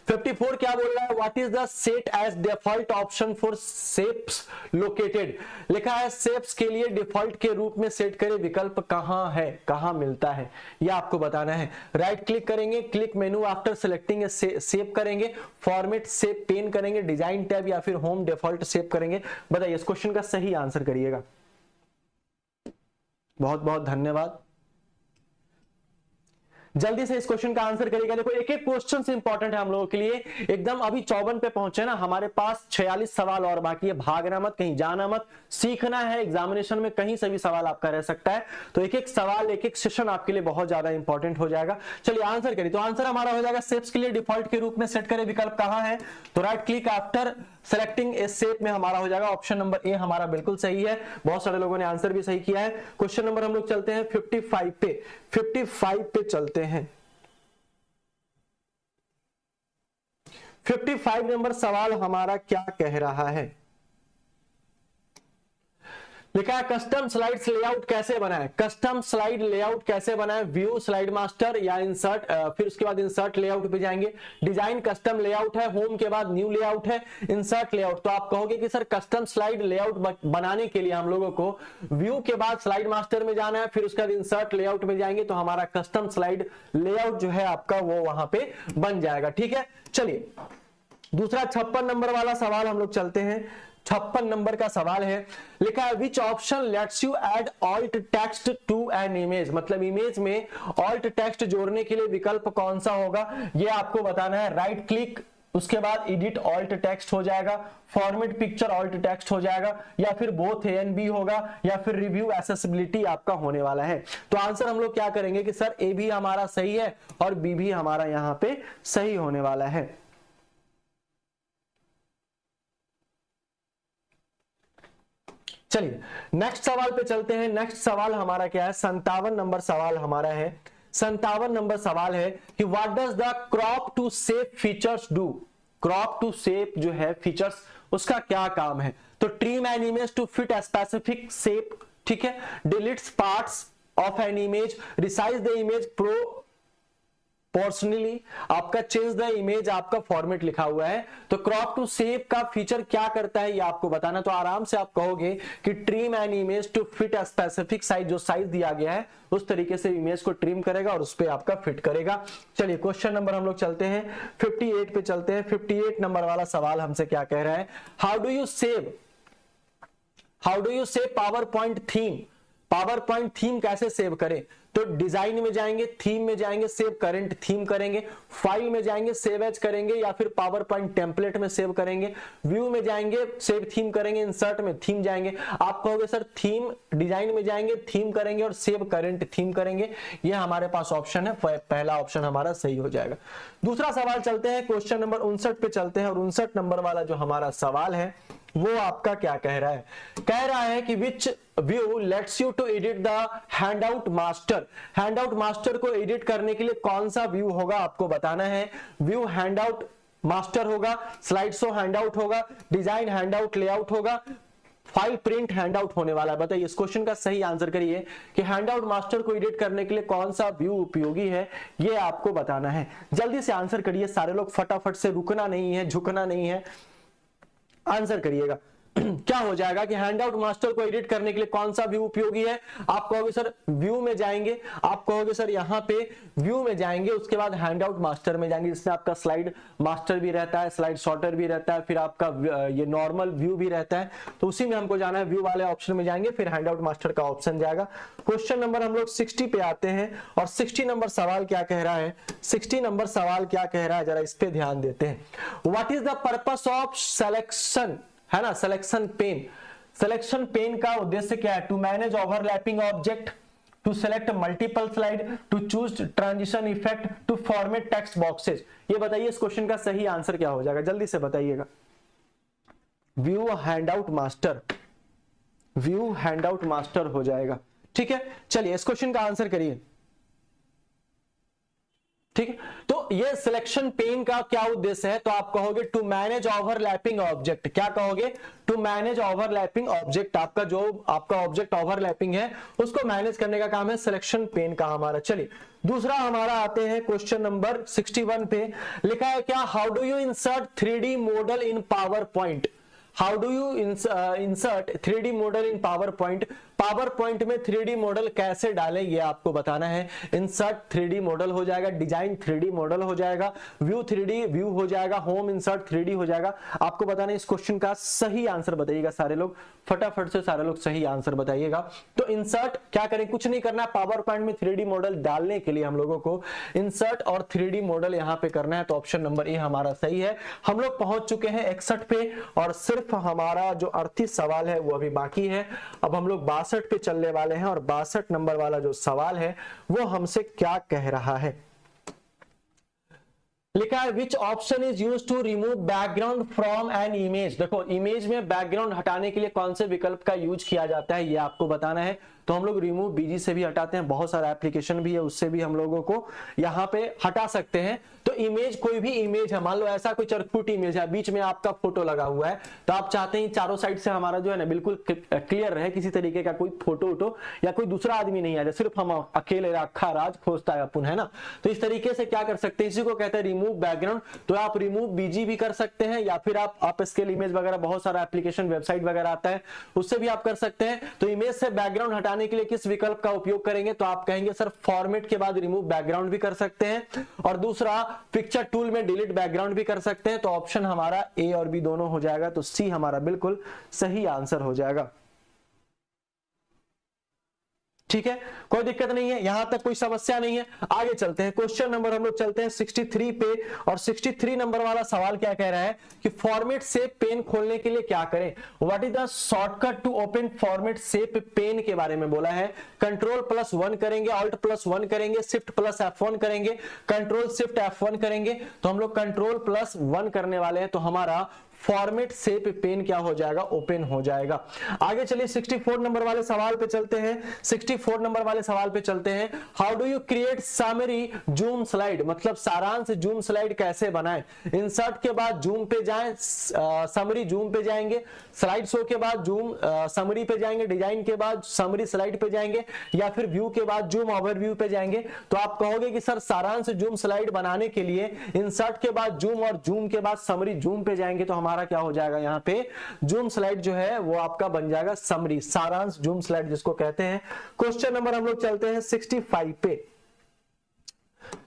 54 क्या बोल रहा है, what is the set as default option for shapes located. लिखा है शेप्स के लिए डिफॉल्ट के रूप में सेट करे विकल्प कहां है, कहां मिलता है, यह आपको बताना है। राइट क्लिक करेंगे, क्लिक मेनू आफ्टर सिलेक्टिंग शेप करेंगे, फॉर्मेट शेप पेन करेंगे, डिजाइन टैब या फिर होम डिफॉल्ट शेप करेंगे। बताइए इस क्वेश्चन का सही आंसर करिएगा। बहुत बहुत धन्यवाद, जल्दी से इस क्वेश्चन का आंसर करिएगा। देखो एक एक क्वेश्चन से इंपॉर्टेंट है हम लोगों के लिए, एकदम अभी 54 पे पहुंचे ना, हमारे पास 46 सवाल और बाकी है। भागना मत, कहीं जाना मत, सीखना है। एग्जामिनेशन में कहीं से भी सवाल आपका रह सकता है, तो एक एक सवाल, एक एक सेशन आपके लिए बहुत ज्यादा इंपॉर्टेंट हो जाएगा। चलिए आंसर करिए। तो आंसर हमारा हो जाएगा शेप्स के लिए डिफॉल्ट के रूप में सेट करे विकल्प कहां है, तो right click after selecting A shape में हमारा हो जाएगा ऑप्शन नंबर ए हमारा बिल्कुल सही है। बहुत सारे लोगों ने आंसर भी सही किया है। क्वेश्चन नंबर हम लोग चलते हैं 55 पे, 55 पे चलते हैं। 55 नंबर सवाल हमारा क्या कह रहा है, लिखा है कस्टम स्लाइड्स लेआउट कैसे बनाएं। कस्टम स्लाइड लेआउट कैसे बनाएं, व्यू स्लाइड मास्टर या इंसर्ट, फिर उसके बाद इंसर्ट लेआउट पे जाएंगे। डिजाइन कस्टम लेआउट है, होम के बाद न्यू लेआउट है, इंसर्ट लेआउट। तो आप कहोगे कि सर कस्टम स्लाइड लेआउट बनाने के लिए हम लोगों को व्यू के बाद स्लाइड मास्टर में जाना है, फिर उसके बाद इंसर्ट लेआउट में जाएंगे, तो हमारा कस्टम स्लाइड लेआउट जो है आपका वो वहां पे बन जाएगा। ठीक है, चलिए दूसरा 56 नंबर वाला सवाल हम लोग चलते हैं। 56 नंबर का सवाल है, लिखा है which option lets you add alt text to an image. मतलब इमेज में ऑल्ट टेक्स्ट जोड़ने के लिए विकल्प कौन सा होगा, ये आपको बताना है। राइट क्लिक, उसके बाद एडिट ऑल्ट टेक्स्ट हो जाएगा, फॉर्मेट पिक्चर ऑल्ट टेक्स्ट हो जाएगा, या फिर बोथ ए एंड बी होगा, या फिर रिव्यू एक्सेसिबिलिटी आपका होने वाला है। तो आंसर हम लोग क्या करेंगे कि सर ए भी हमारा सही है और बी भी हमारा यहां पे सही होने वाला है। चलिए नेक्स्ट सवाल पे चलते हैं। नेक्स्ट सवाल हमारा क्या है, 57 नंबर सवाल हमारा है। 57 नंबर सवाल है कि what does the crop to shape features do. Crop to shape जो है फीचर्स, उसका क्या काम है, तो trim an image to fit a specific shape, ठीक है, deletes parts of an image, resize the image proportionally, आपका चेंज द इमेज, आपका फॉर्मेट लिखा हुआ है। तो क्रॉप टू शेप का फीचर क्या करता है ये आपको बताना। तो आराम से आप कहोगे कि trim an image to fit a specific size, जो साइज दिया गया है उस तरीके से इमेज को ट्रिम करेगा और उस पे आपका फिट करेगा। चलिए क्वेश्चन नंबर हम लोग चलते हैं 58 पे चलते हैं। 58 नंबर वाला सवाल हमसे क्या कह रहा है, how do you save power point theme. Power point theme कैसे सेव करें, तो डिजाइन में जाएंगे, थीम में जाएंगे, सेव करंट थीम करेंगे, फाइल में जाएंगे, सेव एज करेंगे, या फिर पावर पॉइंट टेम्पलेट में सेव करेंगे, व्यू में जाएंगे, सेव थीम करेंगे, इंसर्ट में थीम जाएंगे। आप कहोगे सर थीम, डिजाइन में जाएंगे, थीम करेंगे और सेव करंट थीम करेंगे। ये हमारे पास ऑप्शन है, पहला ऑप्शन हमारा सही हो जाएगा। दूसरा सवाल चलते हैं, क्वेश्चन नंबर 59 पे चलते हैं। और 59 नंबर वाला जो हमारा सवाल है वो आपका क्या कह रहा है, कह रहा है कि which view lets you to edit the handout master. Handout master को एडिट करने के लिए कौन सा व्यू होगा आपको बताना है। व्यू हैंडआउट मास्टर होगा, स्लाइड शो हैंडआउट होगा, डिजाइन हैंडआउट लेआउट होगा, फाइल प्रिंट हैंडआउट होने वाला है। बताइए इस क्वेश्चन का सही आंसर करिए कि हैंडआउट मास्टर को एडिट करने के लिए कौन सा व्यू उपयोगी है, ये आपको बताना है। जल्दी से आंसर करिए सारे लोग, फटाफट से, रुकना नहीं है, झुकना नहीं है, आंसर करिएगा। क्या हो जाएगा कि हैंडआउट मास्टर को एडिट करने के लिए कौन सा व्यू उपयोगी है। आप कहोगे सर व्यू में जाएंगे, आप कहोगे सर यहाँ पे व्यू में जाएंगे, उसके बाद हैंडआउट मास्टर में जाएंगे, जिसमें आपका स्लाइड मास्टर भी रहता है, स्लाइड शॉर्टर भी रहता है, फिर आपका ये नॉर्मल व्यू भी रहता है। तो उसी में हमको जाना है, व्यू वाले ऑप्शन में जाएंगे, फिर हैंडआउट मास्टर का ऑप्शन जाएगा। क्वेश्चन नंबर हम लोग 60 पे आते हैं। और 60 नंबर सवाल क्या कह रहा है, 60 नंबर सवाल क्या कह रहा है, जरा इस पे ध्यान देते हैं। What is the purpose of selection, है ना, सिलेक्शन पेन। सिलेक्शन पेन का उद्देश्य क्या है, to manage overlapping object, to select multiple slide, to choose transition effect, to format text boxes. ये बताइए इस क्वेश्चन का सही आंसर क्या हो जाएगा, जल्दी से बताइएगा। View handout master, view handout master हो जाएगा। ठीक है, चलिए इस क्वेश्चन का आंसर करिए। ठीक है, तो ये सिलेक्शन पेन का क्या उद्देश्य है, तो आप कहोगे टू मैनेज ओवरलैपिंग ऑब्जेक्ट। क्या कहोगे, टू मैनेज ओवरलैपिंग ऑब्जेक्ट। आपका जो आपका ऑब्जेक्ट ओवरलैपिंग है उसको मैनेज करने का काम है सिलेक्शन पेन का हमारा। चलिए दूसरा हमारा आते हैं क्वेश्चन नंबर 61 पे। लिखा है क्या, how do you insert 3D model in power point. How do you insert 3D model in PowerPoint. PowerPoint में 3D मॉडल कैसे डालें ये आपको बताना है। इंसर्ट 3D मॉडल हो जाएगा, डिजाइन 3D मॉडल हो जाएगा, व्यू 3D व्यू हो जाएगा, होम इंसर्ट 3D हो जाएगा। आपको बताना है इस क्वेश्चन का सही आंसर बताइएगा सारे लोग, फटाफट से सारे लोग सही आंसर बताइएगा। तो इंसर्ट क्या करें, कुछ नहीं करना है, पावर पॉइंट में 3D मॉडल डालने के लिए हम लोगों को इंसर्ट और 3D मॉडल यहां पे करना है। तो ऑप्शन नंबर ए हमारा सही है। हम लोग पहुंच चुके हैं 61 पे और सिर्फ हमारा जो 38 सवाल है वो अभी बाकी है। अब हम लोग 62 पे चलने वाले हैं और 62 नंबर वाला जो सवाल है वो हमसे क्या कह रहा है। लिखा है which option is used to remove background from an image. देखो इमेज में बैकग्राउंड हटाने के लिए कौन से विकल्प का यूज किया जाता है ये आपको बताना है। तो हम लोग रिमूव बीजी से भी हटाते हैं, बहुत सारा एप्लीकेशन भी है उससे भी हम लोगों को यहाँ पे हटा सकते हैं। तो इमेज, कोई भी इमेज है, मान लो ऐसा कोई चरखुट इमेज है, बीच में आपका फोटो लगा हुआ है, तो आप चाहते हैं चारों साइड से हमारा जो है ना बिल्कुल क्लियर रहे, किसी तरीके का कोई फोटो वोटो या कोई दूसरा आदमी नहीं आ जाए, सिर्फ हम अकेले अखा राज खोजता है अपन, है ना। तो इस तरीके से क्या कर सकते हैं, इसी को कहते हैं रिमूव बैकग्राउंड। तो आप रिमूव बीजी भी कर सकते हैं या फिर आप स्केल इमेज वगैरह, बहुत सारा एप्लीकेशन वेबसाइट वगैरह आता है उससे भी आप कर सकते हैं। तो इमेज से बैकग्राउंड हटाने के लिए किस विकल्प का उपयोग करेंगे, तो आप कहेंगे सर फॉर्मेट के बाद रिमूव बैकग्राउंड भी कर सकते हैं, और दूसरा पिक्चर टूल में डिलीट बैकग्राउंड भी कर सकते हैं। तो ऑप्शन हमारा ए और बी दोनों हो जाएगा, तो सी हमारा बिल्कुल सही आंसर हो जाएगा। ठीक है, कोई दिक्कत नहीं है, यहां तक कोई समस्या नहीं है। आगे चलते हैं, क्वेश्चन नंबर हम लोग चलते हैं 63 पे। और 63 नंबर वाला सवाल क्या कह रहा है कि फॉर्मेट सेप पेन खोलने के लिए क्या करें। What is the shortcut to open format shape pane के बारे में बोला है। कंट्रोल+1 करेंगे, Alt+1 करेंगे, Shift+F1 करेंगे, Control+Shift+F1 करेंगे। तो हम लोग Control+1 करने वाले हैं, तो हमारा फॉर्मेट सेप पेन क्या हो जाएगा, ओपन हो जाएगा। आगे चलिए 64 नंबर वाले सवाल पे चलते हैं। 64 नंबर वाले सवाल पे चलते हैं। How do you create summary zoom slide, मतलब सारांश जूम स्लाइड कैसे बनाएं। इंसर्ट के बाद जूम पे जाएं, समरी जूम पे जाएंगे, स्लाइड शो के बाद जूम समरी पे जाएंगे, डिजाइन के बाद समरी स्लाइड पे जाएंगे, या फिर व्यू के बाद जूम ओवरव्यू पे जाएंगे। तो आप कहोगे कि सर सारांश जूम स्लाइड बनाने के लिए इंसर्ट के बाद जूम और जूम के बाद समरी जूम पे जाएंगे, तो हमारा क्या हो जाएगा, यहाँ पे जूम स्लाइड जो है वो आपका बन जाएगा समरी, सारांश जूम स्लाइड जिसको कहते हैं। क्वेश्चन नंबर हम लोग चलते हैं 65 पे।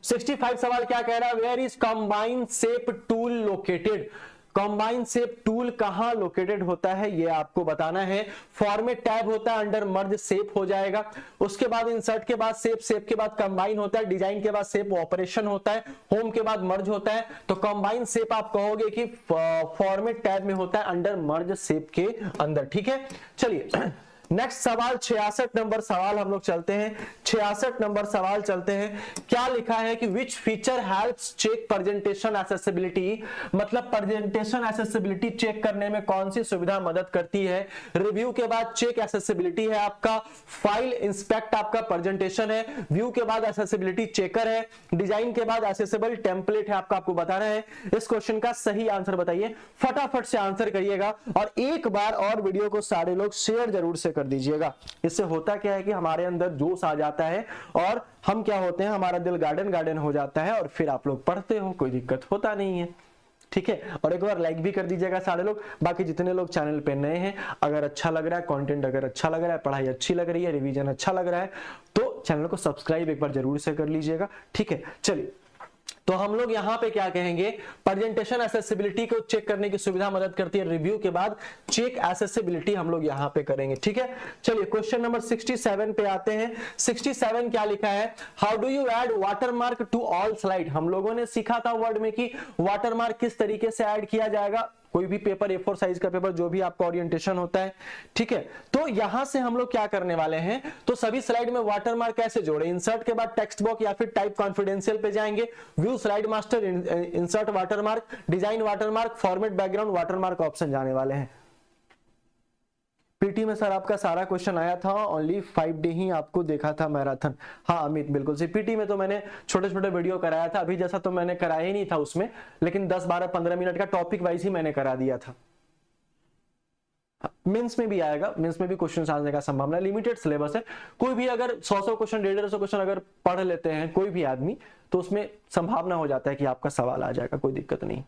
65 सवाल क्या कह रहा है, where is combine shape tool located. Combine shape tool कहां लोकेटेड होता है ये आपको बताना है। फॉर्मेट टैब होता है, अंडर मर्ज शेप हो जाएगा। उसके बाद इंसर्ट के बाद शेप, शेप के बाद कंबाइन होता है, डिजाइन के बाद शेप ऑपरेशन होता है, होम के बाद मर्ज होता है। तो कंबाइन शेप आप कहोगे कि फॉर्मेट टैब में होता है, अंडर मर्ज शेप के अंदर। ठीक है, चलिए नेक्स्ट सवाल 66 नंबर सवाल हम लोग चलते हैं। 66 नंबर सवाल चलते हैं। क्या लिखा है कि which feature helps check presentation accessibility, मतलब प्रेजेंटेशन एक्सेसिबिलिटी चेक करने में कौन सी सुविधा मदद करती है। रिव्यू के बाद चेक एक्सेसिबिलिटी है आपका, फाइल इंस्पेक्ट आपका प्रेजेंटेशन है, व्यू के बाद एक्सेसिबिलिटी चेकर है, डिजाइन के बाद एक्सेसिबल टेम्पलेट है आपका, आपको बताना है। इस क्वेश्चन का सही आंसर बताइए, फटाफट से आंसर करिएगा और एक बार और वीडियो को सारे लोग शेयर जरूर से कर दीजिएगा। इससे होता क्या है कि हमारे अंदर जोश आ जाता है और हम क्या होते हैं, हमारा दिल गार्डन गार्डन हो जाता है और फिर आप लोग पढ़ते हो, कोई दिक्कत होता नहीं है। ठीक है, और एक बार लाइक भी कर दीजिएगा सारे लोग। बाकी जितने लोग चैनल पे नए हैं, अगर अच्छा लग रहा है कंटेंट, अगर अच्छा लग रहा है, पढ़ाई अच्छी लग रही है, रिवीजन अच्छा लग रहा है, तो चैनल को सब्सक्राइब एक बार जरूर से कर लीजिएगा। ठीक है, चलिए तो हम लोग यहां पे क्या कहेंगे, प्रेजेंटेशन एक्सेसिबिलिटी को चेक करने की सुविधा मदद करती है, रिव्यू के बाद चेक एक्सेसिबिलिटी हम लोग यहां पे करेंगे। ठीक है, चलिए क्वेश्चन नंबर 67 पे आते हैं। 67 क्या लिखा है, how do you add watermark to all slide. हम लोगों ने सीखा था वर्ड में कि वाटरमार्क किस तरीके से ऐड किया जाएगा। कोई भी पेपर, A4 साइज का पेपर, जो भी आपका ओरिएंटेशन होता है, ठीक है। तो यहां से हम लोग क्या करने वाले हैं, तो सभी स्लाइड में वाटरमार्क कैसे जोड़े, इंसर्ट के बाद टेक्स्ट बॉक्स या फिर टाइप कॉन्फिडेंशियल पे जाएंगे, view slide master, insert watermark, design watermark, format background watermark option जाने वाले हैं। पीटी में सर आपका सारा क्वेश्चन आया था, ओनली 5 डे ही आपको देखा था मैराथन। हाँ अमित बिल्कुल से, पीटी में तो मैंने छोटे छोटे वीडियो कराया था, अभी जैसा तो मैंने कराया ही नहीं था उसमें, लेकिन 10 12 15 मिनट का टॉपिक वाइज ही मैंने करा दिया था। मेंस में भी आएगा, मेंस में भी क्वेश्चन आने का संभावना, लिमिटेड सिलेबस है। कोई भी अगर 100 क्वेश्चन 150 क्वेश्चन अगर पढ़ लेते हैं कोई भी आदमी, तो उसमें संभावना हो जाता है कि आपका सवाल आ जाएगा, कोई दिक्कत नहीं,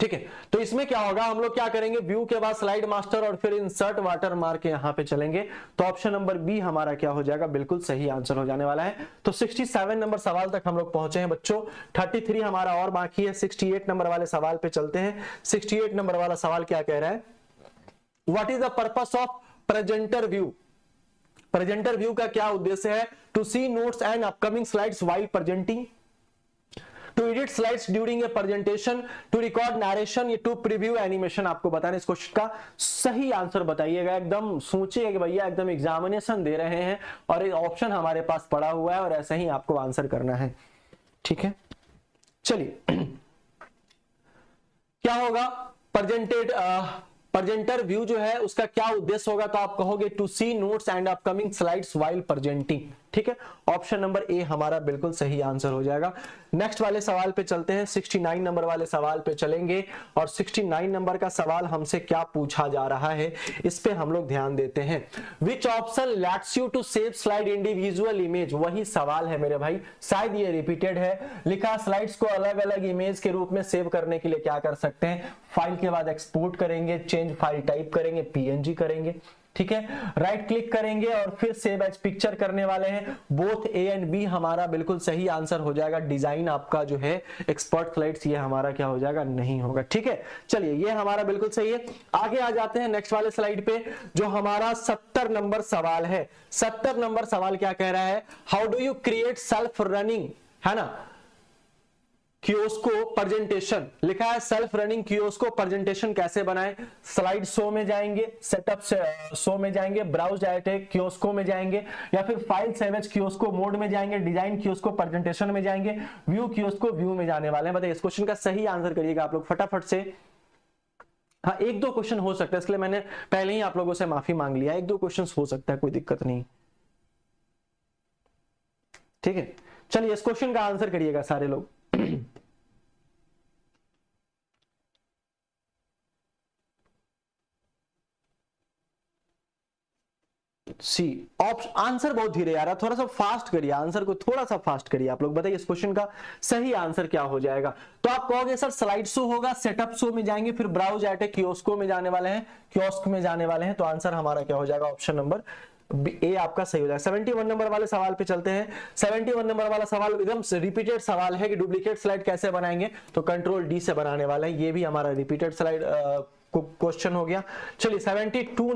ठीक है। तो इसमें क्या होगा, हम लोग क्या करेंगे, व्यू के बाद स्लाइड मास्टर और फिर इंसर्ट वाटरमार्क यहां पे चलेंगे। तो ऑप्शन नंबर बी हमारा क्या हो जाएगा, बिल्कुल सही आंसर हो जाने वाला है। तो 67 नंबर सवाल तक हम लोग पहुंचे हैं बच्चों, 33 हमारा और बाकी है। 68 नंबर वाले सवाल पे चलते हैं। 68 नंबर वाला सवाल क्या कह रहा है, what is the purpose of presenter view. Presenter view का क्या उद्देश्य है, to see notes and upcoming slides while presenting, to edit slides during a presentation, to record narration, या टू प्रीव्यू एनिमेशन। आपको बताना इस क्वेश्चन का सही आंसर बताइएगा, एकदम सोचिए कि भैया एकदम एग्जामिनेशन दे रहे हैं और ऑप्शन हमारे पास पड़ा हुआ है और ऐसा ही आपको आंसर करना है, ठीक है। चलिए क्या होगा, प्रेजेंटर व्यू जो है उसका क्या उद्देश्य होगा, तो आप कहोगे to see notes and upcoming slides while presenting, ठीक है। ऑप्शन नंबर ए हमारा बिल्कुल सही आंसर हो जाएगा। नेक्स्ट वाले सवाल पे चलते हैं, 69 नंबर वाले सवाल पे चलेंगे और 69 नंबर का सवाल हमसे क्या पूछा जा रहा है, इस पे हम लोग ध्यान देते हैं। Which option lets you to save slide individual image, वही सवाल है मेरे भाई, शायद ये रिपीटेड है। लिखा स्लाइड्स को अलग अलग इमेज के रूप में सेव करने के लिए क्या कर सकते हैं, फाइल के बाद एक्सपोर्ट करेंगे, चेंज फाइल टाइप करेंगे, पीएनजी करेंगे, ठीक है। राइट क्लिक करेंगे और फिर सेव एज पिक्चर करने वाले हैं। बोथ ए एंड बी हमारा बिल्कुल सही आंसर हो जाएगा। डिजाइन आपका जो है एक्सपर्ट स्लाइड्स, ये हमारा क्या हो जाएगा, नहीं होगा, ठीक है। चलिए ये हमारा बिल्कुल सही है। आगे आ जाते हैं नेक्स्ट वाले स्लाइड पे, जो हमारा 70 नंबर सवाल है। 70 नंबर सवाल क्या कह रहा है, how do you create self running, है ना, कियोस्को प्रेजेंटेशन। लिखा है सेल्फ रनिंग कियोस्को प्रेजेंटेशन कैसे बनाएं। स्लाइड शो में जाएंगे, सेटअप शो में जाएंगे, ब्राउज एट कियोस्को में जाएंगे, या फिर फाइल सेव एज कियोस्को मोड में जाएंगे, डिजाइन कियोस्को प्रेजेंटेशन में जाएंगे, व्यू कियोस्को व्यू में जाने वाले हैं। बताइए इस क्वेश्चन का सही आंसर करिएगा आप लोग फटाफट से। हाँ एक दो क्वेश्चन हो सकता है, इसलिए मैंने पहले ही आप लोगों से माफी मांग लिया, एक दो क्वेश्चन हो सकता है, कोई दिक्कत नहीं, ठीक है। चलिए इस क्वेश्चन का आंसर करिएगा सारे लोग। सी ऑप्शन, आंसर बहुत धीरे आ रहा है, थोड़ा सा फास्ट करिए, आंसर को थोड़ा सा फास्ट करिए आप लोग। बताइए इस क्वेश्चन का सही आंसर क्या हो जाएगा। तो आप कहोगे सर स्लाइड शो होगा, सेटअप शो में जाएंगे, फिर ब्राउज एट कियोस्को में जाने वाले हैं, कियोस्क में जाने वाले हैं। तो आंसर हमारा क्या हो जाएगा, ऑप्शन नंबर ए आपका सही हो जाएगा। 71 नंबर वाले सवाल पे चलते हैं। 71 नंबर वाला सवाल एकदम रिपीटेड सवाल है कि डुप्लीकेट स्लाइड कैसे बनाएंगे, तो कंट्रोल डी से बनाने वाला है। ये भी हमारा रिपीटेड स्लाइड क्वेश्चन हो गया। चलिए 72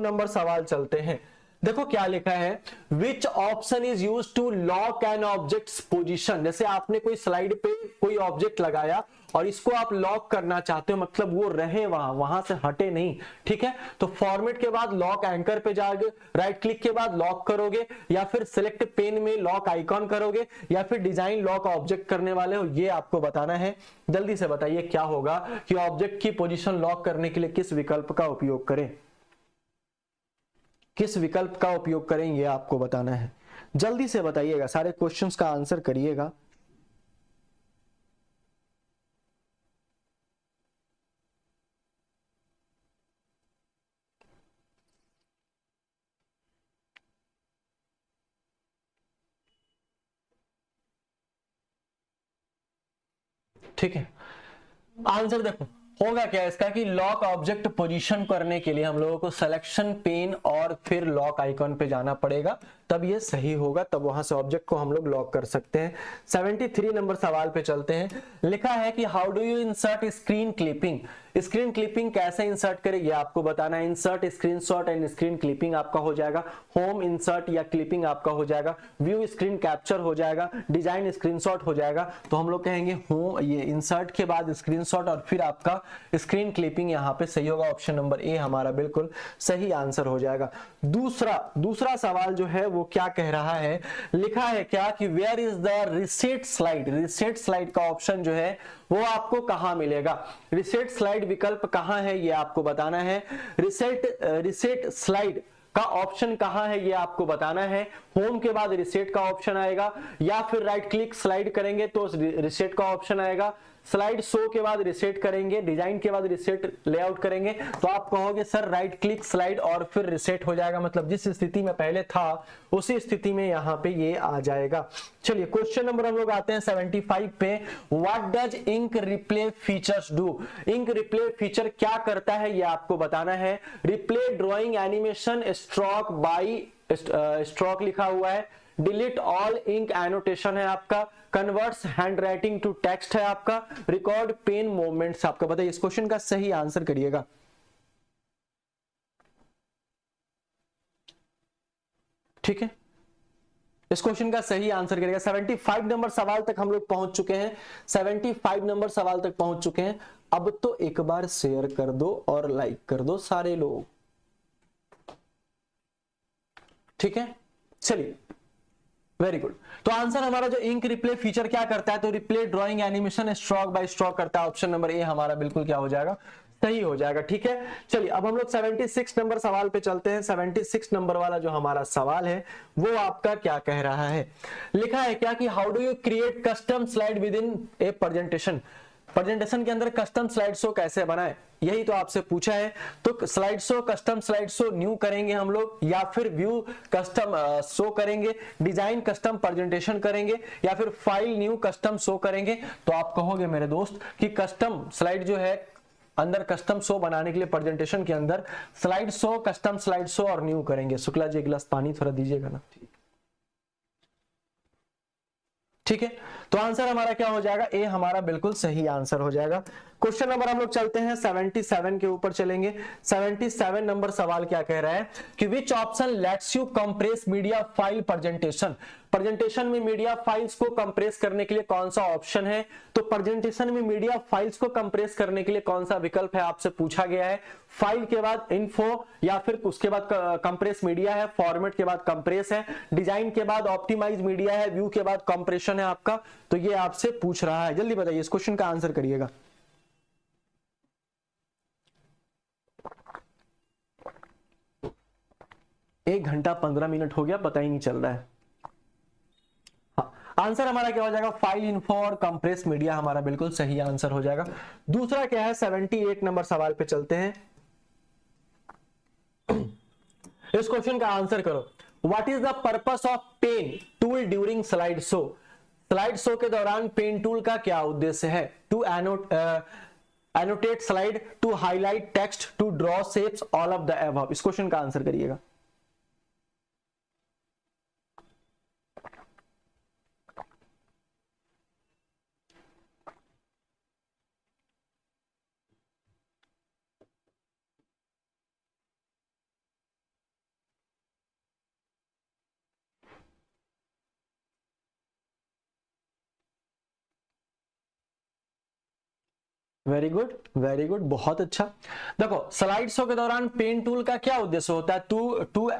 नंबर सवाल चलते हैं। देखो क्या लिखा है, which option is use to lock an object's position. जैसे आपने कोई स्लाइड पे कोई ऑब्जेक्ट लगाया और इसको आप लॉक करना चाहते हो, मतलब वो रहे वहां से हटे नहीं, ठीक है। तो फॉर्मेट के बाद लॉक एंकर पे जाओगे, राइट क्लिक के बाद लॉक करोगे, या फिर सिलेक्ट पेन में लॉक आइकॉन करोगे, या फिर डिजाइन लॉक ऑब्जेक्ट करने वाले हो, ये आपको बताना है। जल्दी से बताइए क्या होगा कि ऑब्जेक्ट की पोजीशन लॉक करने के लिए किस विकल्प का उपयोग करें, किस विकल्प का उपयोग करें, ये आपको बताना है। जल्दी से बताइएगा, सारे क्वेश्चंस का आंसर करिएगा। ठीक है, आंसर देखो होगा क्या इसका कि लॉक ऑब्जेक्ट पोजीशन करने के लिए हम लोगों को सिलेक्शन पेन और फिर लॉक आइकॉन पे जाना पड़ेगा। तब ये सही होगा, तब वहां से ऑब्जेक्ट को हम लोग लॉक कर सकते हैं। 73 नंबर सवाल पे चलते हैं। लिखा है कि how do you insert screen clipping, screen clipping कैसे इंसर्ट करें ये आपको बताना है। Insert screenshot and screen clipping आपका हो जाएगा, होम इंसर्ट या क्लिपिंग आपका हो जाएगा, व्यू स्क्रीन कैप्चर हो जाएगा, डिजाइन स्क्रीनशॉट हो जाएगा। तो हम लोग कहेंगे होम, ये इंसर्ट के बाद स्क्रीनशॉट और फिर आपका स्क्रीन क्लिपिंग यहाँ पे सही होगा। ऑप्शन नंबर ए हमारा बिल्कुल सही आंसर हो जाएगा। दूसरा सवाल जो है वो क्या कह रहा है, लिखा है क्या कि where is the reset slide, reset slide का ऑप्शन जो है वो आपको कहां मिलेगा। रिसेट स्लाइड विकल्प कहां है ये आपको बताना है। रिसेट स्लाइड का ऑप्शन कहां है ये आपको बताना है। होम के बाद रिसेट का ऑप्शन आएगा, या फिर राइट क्लिक स्लाइड करेंगे तो रिसेट का ऑप्शन आएगा, स्लाइड शो के बाद रिसेट करेंगे, डिजाइन के बाद रिसेट लेआउट करेंगे। तो आप कहोगे सर राइट क्लिक स्लाइड और फिर रिसेट हो जाएगा, मतलब जिस स्थिति में पहले था उसी स्थिति में यहाँ पे ये आ जाएगा। चलिए क्वेश्चन नंबर हम लोग आते हैं 75 पे। What does ink replay features do, ink replay feature क्या करता है ये आपको बताना है। Replay drawing animation stroke by stroke लिखा हुआ है, डिलीट ऑल इंक एनोटेशन है आपका, कन्वर्ट्स हैंडराइटिंग टू टेक्स्ट है आपका, रिकॉर्ड पेन मूवमेंट्स आपका। बताइए इस क्वेश्चन का सही आंसर करिएगा। ठीक है, इस क्वेश्चन का सही आंसर करेगा। 75 नंबर सवाल तक हम लोग पहुंच चुके हैं, 75 नंबर सवाल तक पहुंच चुके हैं। अब तो एक बार शेयर कर दो और लाइक कर दो सारे लोग। ठीक है, चलिए वेरी गुड। तो आंसर हमारा जो इंक रिप्ले फीचर क्या करता है, तो replay drawing animation stroke bye stroke करता है। ऑप्शन नंबर ए हमारा बिल्कुल क्या हो जाएगा, सही हो जाएगा। ठीक है, चलिए अब हम लोग 76 नंबर सवाल पे चलते हैं। 76 नंबर वाला जो हमारा सवाल है वो आपका क्या कह रहा है। लिखा है क्या कि how do you create custom slide with in A presentation, presentation के अंदर कस्टम स्लाइड शो कैसे बनाए, यही तो आपसे पूछा है। तो slide show, custom slide show new करेंगे हम लोग, या फिर व्यू कस्टम शो करेंगे, डिजाइन कस्टम प्रेजेंटेशन करेंगे, या फिर फाइल न्यू कस्टम शो करेंगे। तो आप कहोगे मेरे दोस्त कि कस्टम स्लाइड जो है अंदर कस्टम शो बनाने के लिए प्रेजेंटेशन के अंदर slide show, custom slide show और न्यू करेंगे। शुक्ला जी एक गिलास पानी थोड़ा दीजिएगा ना। ठीक है, तो आंसर हमारा क्या हो जाएगा, ए हमारा बिल्कुल सही आंसर हो जाएगा। क्वेश्चन नंबर हम लोग चलते हैं 77 के ऊपर चलेंगे। 77 नंबर सवाल क्या कह रहा है कि which option lets you compress media file presentation, presentation में मीडिया फाइल्स को कंप्रेस करने के लिए कौन सा ऑप्शन है। तो प्रेजेंटेशन में मीडिया फाइल्स को कंप्रेस करने के लिए कौन सा विकल्प है आपसे पूछा गया है। फाइल के बाद इन्फो, या फिर उसके बाद कंप्रेस मीडिया है, फॉर्मेट के बाद कंप्रेस है, डिजाइन के बाद ऑप्टिमाइज मीडिया है, व्यू के बाद कंप्रेशन है आपका। तो ये आपसे पूछ रहा है, जल्दी बताइए इस क्वेश्चन का आंसर करिएगा। एक घंटा 15 मिनट हो गया, पता ही नहीं चल रहा है। हाँ, आंसर हमारा क्या हो जाएगा, फाइल इन्फो और कंप्रेस मीडिया हमारा बिल्कुल सही आंसर हो जाएगा। दूसरा क्या है, 78 नंबर सवाल पे चलते हैं। इस क्वेश्चन का आंसर करो। What is the purpose of pen tool during slide show, slide show के दौरान पेन टूल का क्या उद्देश्य है। To annotate slide, to highlight text, to draw shapes, all of the above. इस क्वेश्चन का आंसर करिएगा। वेरी गुड, वेरी गुड, बहुत अच्छा। देखो स्लाइड शो के दौरान पेन टूल का क्या उद्देश्य होता है, टू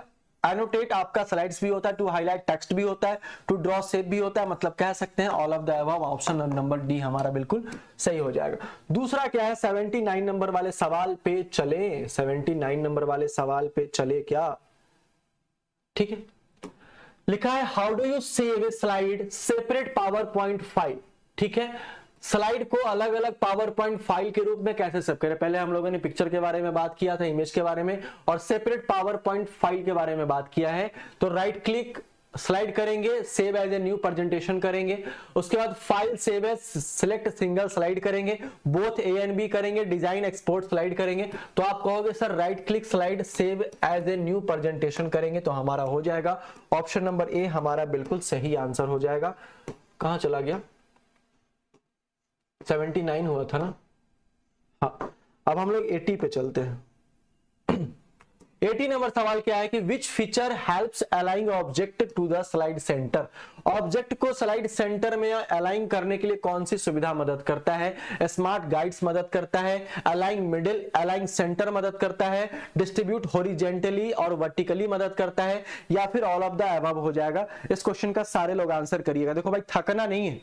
एनोटेट आपका स्लाइड्स भी होता है, टू हाईलाइट टेक्स्ट भी होता है, टू ड्रॉ शेप भी होता है, मतलब कह सकते हैं all of the above. Option number D हमारा बिल्कुल सही हो जाएगा। दूसरा क्या है, 79 नंबर वाले सवाल पे चले, 79 नंबर वाले सवाल पे चले क्या। ठीक है, लिखा है how do you save A slide separate power point file. ठीक है, स्लाइड को अलग अलग पावर पॉइंट फाइल के रूप में कैसे सेव करें। पहले हम लोगों ने पिक्चर के बारे में बात किया था, इमेज के बारे में, और सेपरेट पावर पॉइंट फाइल के बारे में बात किया है। तो राइट क्लिक स्लाइड करेंगे, save as a new presentation करेंगे, उसके बाद file save as select single slide करेंगे, बोथ ए एंड बी करेंगे, डिजाइन एक्सपोर्ट स्लाइड करेंगे। तो आप कहोगे sir right click slide save as a new presentation करेंगे तो हमारा हो जाएगा ऑप्शन नंबर ए हमारा बिल्कुल सही आंसर हो जाएगा। कहां चला गया, 79 हुआ था ना। हाँ, अब हम लोग 80 पे चलते हैं। 80 नंबर सवाल क्या है कि which feature helps aligning object to the slide center. Object को स्लाइड सेंटर में अलाइन करने के लिए कौन सी सुविधा मदद करता है? स्मार्ट गाइड्स मदद करता है, अलाइंग मिडिल, अलाइंग सेंटर मदद करता है, डिस्ट्रीब्यूट हॉरिजेंटली और वर्टिकली मदद करता है, या फिर ऑल ऑफ द अबव हो जाएगा। इस क्वेश्चन का सारे लोग आंसर करिएगा। देखो भाई थकना नहीं है,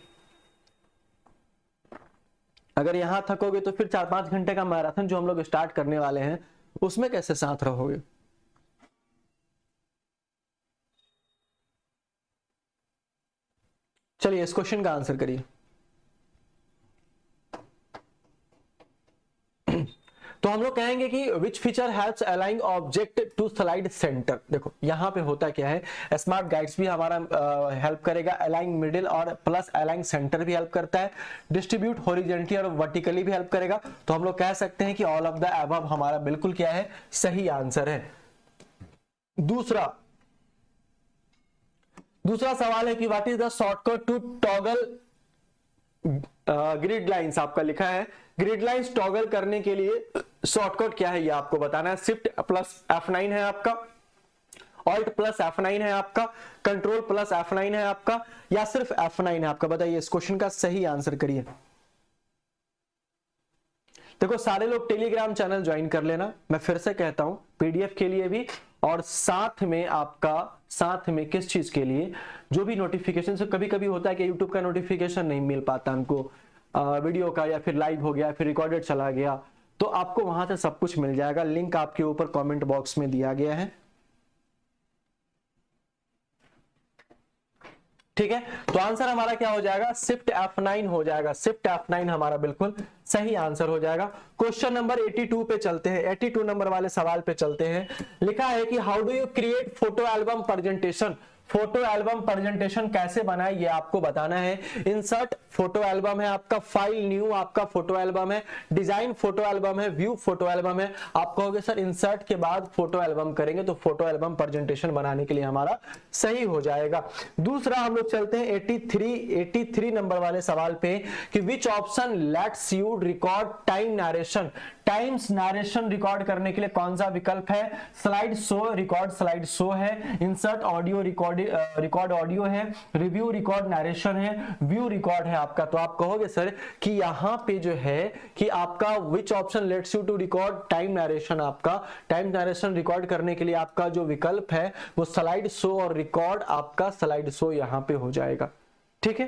अगर यहां थकोगे तो फिर 4-5 घंटे का मैराथन जो हम लोग स्टार्ट करने वाले हैं उसमें कैसे साथ रहोगे। चलिए इस क्वेश्चन का आंसर करिए। तो हम लोग कहेंगे कि which feature helps aligning object to slide center. देखो यहां पे होता क्या है, स्मार्ट गाइड्स भी हमारा हेल्प करेगा, अलाइंग मिडिल और प्लस अलाइंग सेंटर भी हेल्प करता है, डिस्ट्रीब्यूट हॉरिजॉन्टली और वर्टिकली भी हेल्प करेगा। तो हम लोग कह सकते हैं कि ऑल ऑफ द अबव हमारा बिल्कुल क्या है, सही आंसर है। दूसरा सवाल है कि what is the shortcut to toggle grid lines. आपका लिखा है ग्रिड लाइंस टॉगल करने के लिए शॉर्टकट क्या है, ये आपको बताना है। शिफ्ट प्लस F9 है आपका, ऑल्ट प्लस F9 है आपका, कंट्रोल प्लस F9 है आपका, या सिर्फ F9 है आपका। बताइए इस क्वेश्चन का सही आंसर करिए। देखो सारे लोग टेलीग्राम चैनल ज्वाइन कर लेना, मैं फिर से कहता हूं पीडीएफ के लिए भी, और साथ में किस चीज के लिए, जो भी नोटिफिकेशन से कभी कभी होता है कि यूट्यूब का नोटिफिकेशन नहीं मिल पाता हमको, वीडियो का, या फिर लाइव हो गया, फिर रिकॉर्डेड चला गया, तो आपको वहां से सब कुछ मिल जाएगा। लिंक आपके ऊपर कमेंट बॉक्स में दिया गया है, ठीक है। तो आंसर हमारा क्या हो जाएगा, शिफ्ट F9 हो जाएगा। शिफ्ट F9 हमारा बिल्कुल सही आंसर हो जाएगा। क्वेश्चन नंबर 82 पे चलते हैं। 82 नंबर वाले सवाल पे चलते हैं। लिखा है कि how do you create photo album presentation. Photo album presentation कैसे बनाए ये आपको बताना है। इंसर्ट फोटो एल्बम है आपका, फाइल न्यू आपका फोटो एल्बम है, डिजाइन फोटो एल्बम है, व्यू फोटो एल्बम है। आप कहोगे सर इंसर्ट के बाद फोटो एल्बम करेंगे तो फोटो एल्बम प्रेजेंटेशन बनाने के लिए हमारा सही हो जाएगा। दूसरा हम लोग चलते हैं 83 नंबर वाले सवाल पे कि which option lets you record time narration. Times narration record करने के लिए कौन सा विकल्प है? Slide show record slide show है, इंसर्ट ऑडियो रिकॉर्ड ऑडियो है, रिव्यू रिकॉर्ड नरेशन है, व्यू रिकॉर्ड है आपका। तो आप कहोगे सर कि यहां पे जो है कि आपका which option lets you to record time narration, आपका टाइम नरेशन रिकॉर्ड करने के लिए आपका जो विकल्प है वो स्लाइड शो और रिकॉर्ड, आपका स्लाइड शो यहां पे हो जाएगा। ठीक है,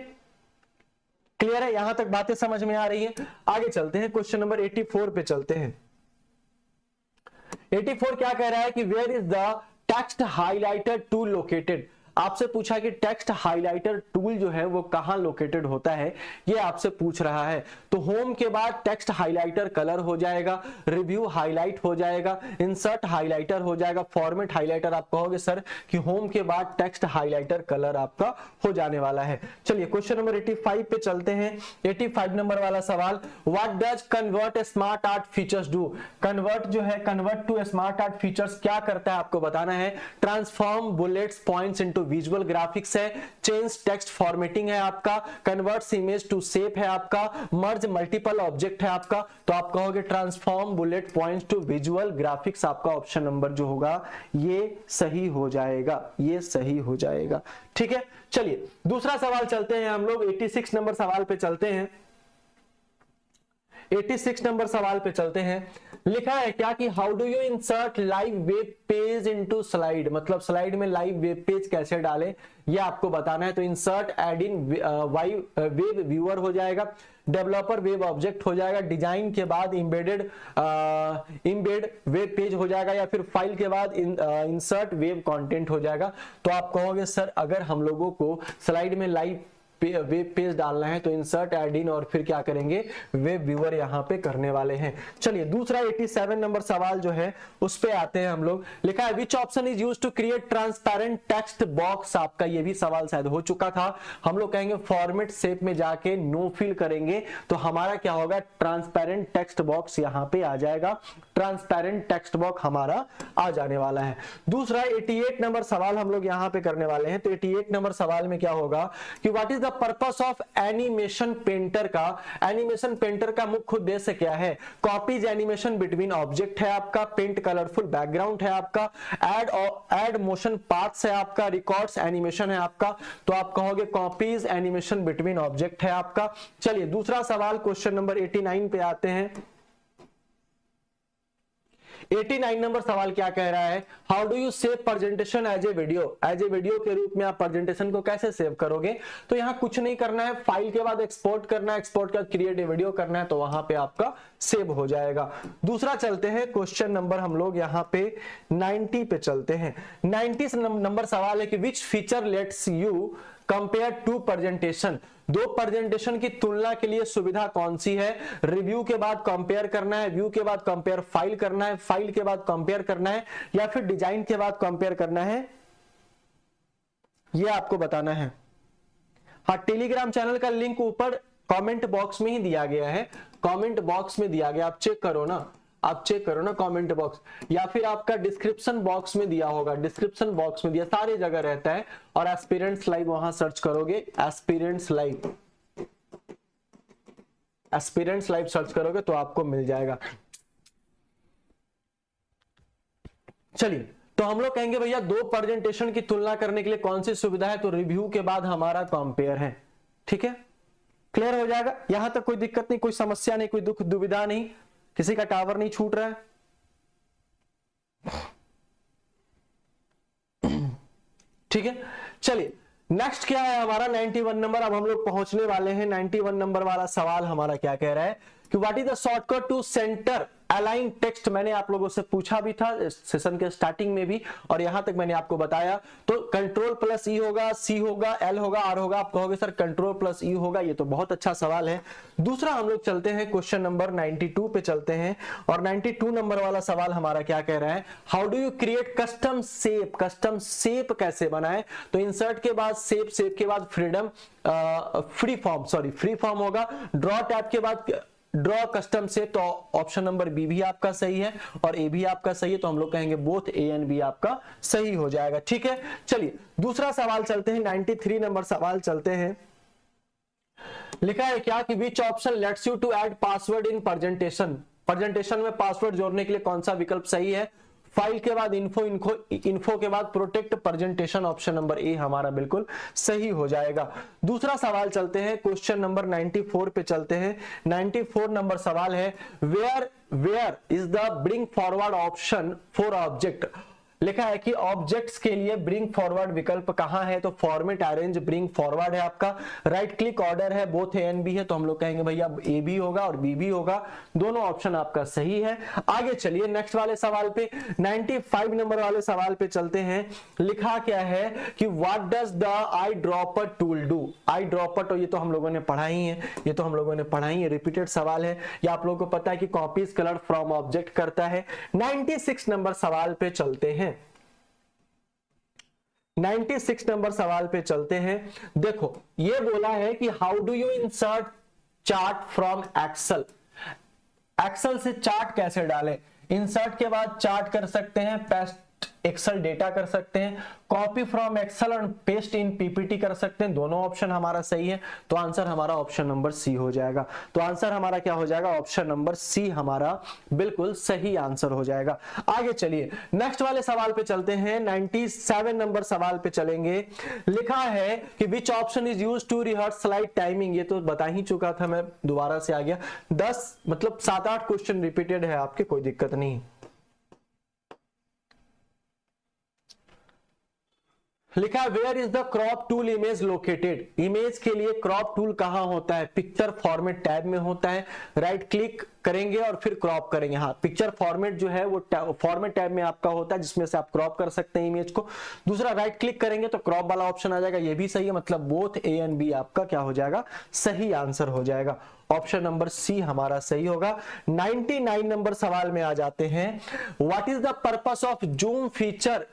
क्लियर है, यहां तक बातें समझ में आ रही है। आगे चलते हैं, क्वेश्चन नंबर 84 पे चलते हैं। 84 क्या कह रहा है कि where is the text highlighter tool located. आपसे पूछा कि टेक्स्ट हाइलाइटर टूल जो है वो कहां लोकेटेड होता है, ये आपसे पूछ रहा है। तो होम के बाद टेक्स्ट हाइलाइटर कलर हो जाएगा, रिव्यू हाइलाइट हो जाएगा, इंसर्ट हाइलाइटर हो जाएगा, फॉर्मेट हाइलाइटर। आप कहोगे सर कि होम के बाद टेक्स्ट हाइलाइटर कलर आपका हो जाने वाला है। चलिए क्वेश्चन नंबर 85 पे चलते हैं। 85 नंबर वाला सवाल, what does convert smart art features do. Convert जो है, convert to smart art features क्या करता है आपको बताना है। Transform bullets points into visual graphics है, चेंज टेक्स्ट फॉर्मेटिंग है आपका, कन्वर्ट्स इमेज टू शेप है आपका, मर्ज मल्टीपल ऑब्जेक्ट है आपका। तो आप कहोगे transform bullet points to visual graphics, आपका ऑप्शन नंबर जो होगा ये सही हो जाएगा, ये सही हो जाएगा। ठीक है, चलिए दूसरा सवाल चलते हैं हम लोग। 86 नंबर सवाल पे चलते हैं। 86 नंबर सवाल पे चलते हैं। लिखा है क्या कि how do you insert live web page into slide. मतलब स्लाइड में लाइव वेब पेज कैसे डालें ये आपको बताना है। तो इंसर्ट एड इन वेब व्यूअर हो जाएगा, डेवलपर वेब ऑब्जेक्ट हो जाएगा, डिजाइन के बाद इम्बेड वेब पेज हो जाएगा, या फिर फाइल के बाद इंसर्ट वेब कंटेंट हो जाएगा। तो आप कहोगे सर अगर हम लोगों को स्लाइड में लाइव वेब पेज डालना है तो इंसर्ट ऐड इन और फिर क्या करेंगे, वेब व्यूअर यहाँ पे करने वाले हैं। चलिए दूसरा 87 नंबर सवाल जो है उस पे आते हैं हम लोग। लिखा है which option is used to create transparent text box. आपका ये भी सवाल शायद हो चुका था। हम लोग कहेंगे फॉर्मेट शेप में जाके नो फिल करेंगे तो हमारा क्या होगा, ट्रांसपेरेंट टेक्स्ट बॉक्स यहाँ पे आ जाएगा, ट्रांसपेरेंट टेक्स्ट बॉक्स हमारा आ जाने वाला है। दूसरा 88 नंबर सवाल हम लोग यहाँ पे करने वाले हैं। तो 88 नंबर सवाल में क्या होगा कि what is the purpose of animation painter का। एनिमेशन पेंटर का मुख्य उद्देश्य क्या है, कॉपीज एनिमेशन बिटवीन ऑब्जेक्ट है आपका, पेंट कलरफुल बैकग्राउंड है आपका, एड मोशन पाथ्स है आपका, रिकॉर्ड्स एनिमेशन है आपका। तो आप कहोगे कॉपीज एनिमेशन बिटवीन ऑब्जेक्ट है आपका। चलिए दूसरा सवाल क्वेश्चन नंबर 89 पे आते हैं। 89 नंबर सवाल क्या कह रहा है, how do you save presentation as a video. As a video के रूप में आप प्रेजेंटेशन को कैसे सेव करोगे। तो यहां कुछ नहीं करना है, फाइल के बाद एक्सपोर्ट करना है, एक्सपोर्ट के बाद क्रिएट ए वीडियो करना है तो वहां पे आपका सेव हो जाएगा। दूसरा चलते हैं क्वेश्चन नंबर हम लोग यहां पे 90 पे चलते हैं। 90 नंबर सवाल है कि which feature lets you compare two presentation. दो प्रेजेंटेशन की तुलना के लिए सुविधा कौन सी है, रिव्यू के बाद कंपेयर करना है, व्यू के बाद कंपेयर फाइल करना है, फाइल के बाद कंपेयर करना है, या फिर डिजाइन के बाद कंपेयर करना है, यह आपको बताना है। हाँ, टेलीग्राम चैनल का लिंक ऊपर कमेंट बॉक्स में ही दिया गया है, कमेंट बॉक्स में दिया गया, आप चेक करो ना, आप चेक करो ना कमेंट बॉक्स, या फिर आपका डिस्क्रिप्शन बॉक्स में दिया होगा, डिस्क्रिप्शन बॉक्स में दिया, सारी जगह रहता है। और एस्पिरेंट्स लाइव वहां सर्च करोगे, aspirants live, aspirants live search करोगे तो आपको मिल जाएगा। चलिए तो हम लोग कहेंगे भैया दो प्रेजेंटेशन की तुलना करने के लिए कौन सी सुविधा है, तो रिव्यू के बाद हमारा कंपेयर है। ठीक है, क्लियर हो जाएगा, यहां तक कोई दिक्कत नहीं, कोई समस्या नहीं, कोई दुख दुविधा नहीं, किसी का टावर नहीं छूट रहा है। ठीक है, चलिए नेक्स्ट क्या है हमारा 91 नंबर। अब हम लोग पहुंचने वाले हैं 91 नंबर वाला सवाल हमारा क्या कह रहा है कि what is the shortcut to centre align text. मैंने आप लोगों से पूछा भी था सेशन के स्टार्टिंग में भी, और यहां तक मैंने आपको बताया। तो कंट्रोल प्लस ई होगा, सी होगा, एल होगा, आर होगा। आप कहोगे सर कंट्रोल प्लस ई होगा, ये तो बहुत अच्छा सवाल है। दूसरा हम लोग चलते हैं क्वेश्चन नंबर 92 पे चलते हैं, और 92 नंबर वाला सवाल हमारा क्या कह रहा है, how do you create custom shape. Custom shape कैसे बनाए, तो इंसर्ट के बाद शेप, शेप के बाद freedom, free form, sorry free form होगा, ड्रॉ टैब के बाद ड्रॉ कस्टम से। तो ऑप्शन नंबर बी भी आपका सही है और ए भी आपका सही है, तो हम लोग कहेंगे बोथ ए एंड बी आपका सही हो जाएगा। ठीक है, चलिए दूसरा सवाल चलते हैं, 93 नंबर सवाल चलते हैं। लिखा है क्या कि which option lets you to add password in presentation. Presentation में पासवर्ड जोड़ने के लिए कौन सा विकल्प सही है, फाइल के बाद इन्फो के बाद प्रोटेक्ट प्रेजेंटेशन, ऑप्शन नंबर ए हमारा बिल्कुल सही हो जाएगा। दूसरा सवाल चलते हैं क्वेश्चन नंबर 94 पे चलते हैं। 94 नंबर सवाल है where is the bring forward option for object. लिखा है कि ऑब्जेक्ट्स के लिए ब्रिंग फॉरवर्ड विकल्प कहां है, तो फॉर्मेट अरेंज ब्रिंग फॉरवर्ड है आपका, राइट क्लिक ऑर्डर है, बोथ ए एंड बी है, तो हम लोग कहेंगे भैया ए भी होगा और बी भी होगा, दोनों ऑप्शन आपका सही है। आगे चलिए नेक्स्ट वाले सवाल पे, 95 नंबर वाले सवाल पे चलते हैं। लिखा क्या है कि what does the eye dropper tool do. Eye dropper, तो ये तो हम लोगों ने पढ़ा ही है, ये तो हम लोगों ने पढ़ा ही है, रिपीटेड सवाल है। ये आप लोगों को पता है कि कॉपीज कलर फ्रॉम ऑब्जेक्ट करता है। 96 नंबर सवाल पे चलते हैं। 96 नंबर सवाल पे चलते हैं। देखो ये बोला है कि how do you insert chart from Excel. Excel से चार्ट कैसे डालें, इंसर्ट के बाद चार्ट कर सकते हैं, पेस्ट एक्सेल डेटा कर सकते हैं, कॉपी फ्रॉम एक्सेल और पेस्ट इन पीपीटी कर सकते हैं, दोनों ऑप्शन हमारा सही है। तो आंसर हमारा ऑप्शन नंबर सी हो जाएगा। तो आंसर हमारा क्या हो जाएगा, ऑप्शन नंबर सी हमारा बिल्कुल सही आंसर हो जाएगा। आगे चलिए नेक्स्ट वाले सवाल पे चलते हैं, 97 नंबर सवाल पे चलेंगे। लिखा है कि which option is used to rehearse slide timing. ये तो बता ही चुका था मैं, दोबारा से आ गया। 10 मतलब 7-8 क्वेश्चन रिपीटेड है आपके, कोई दिक्कत नहीं। लिखा है where is the crop tool image located. Image के लिए क्रॉप टूल कहां होता है? पिक्चर फॉर्मेट टैब में होता है। राइट क्लिक करेंगे और फिर क्रॉप करेंगे। हाँ, पिक्चर फॉर्मेट जो है वो फॉर्मेट टैब में आपका होता है, जिसमें से आप क्रॉप कर सकते हैं इमेज को। दूसरा, राइट क्लिक करेंगे तो क्रॉप वाला ऑप्शन आ जाएगा, ये भी सही है, मतलब बोथ ए एंड बी आपका क्या हो जाएगा? सही आंसर हो जाएगा। ऑप्शन नंबर सी हमारा सही होगा। 99 नंबर सवाल में आ जाते हैं। What is the purpose of zoom feature?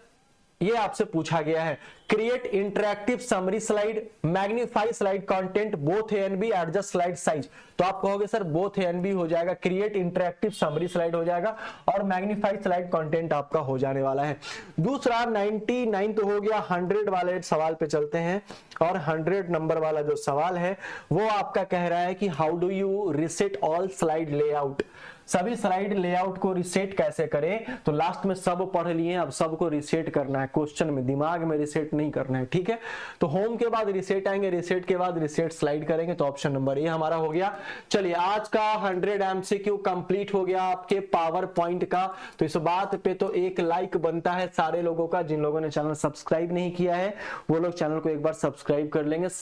ये आपसे पूछा गया है। Create interactive summary slide, magnify slide content, both A and B, adjust slide size. तो आप कहोगे sir both A and B हो जाएगा, क्रिएट इंटरैक्टिव समरी स्लाइड हो जाएगा और मैग्नीफाई स्लाइड कंटेंट आपका हो जाने वाला है। दूसरा 99 तो हो गया। 100 वाले सवाल पे चलते हैं और 100 नंबर वाला जो सवाल है वो आपका कह रहा है कि how do you reset all slide layout. सभी स्लाइड लेआउट को रिसेट कैसे करें? तो लास्ट में सब पढ़ लिए, अब सबको रिसेट करना है क्वेश्चन में, दिमाग में रिसेट नहीं करना है, ठीक है। तो होम के बाद रिसेट आएंगे, रिसेट के बाद रिसेट स्लाइड करेंगे, तो ऑप्शन नंबर ए हमारा हो गया। चलिए, आज का 100 एमसीक्यू कंप्लीट हो गया आपके पावर पॉइंट का। तो इस बात पे तो एक लाइक बनता है सारे लोगों का। जिन लोगों ने चैनल सब्सक्राइब नहीं किया है वो लोग चैनल को एक बार सब्सक्राइब कर लेंगे।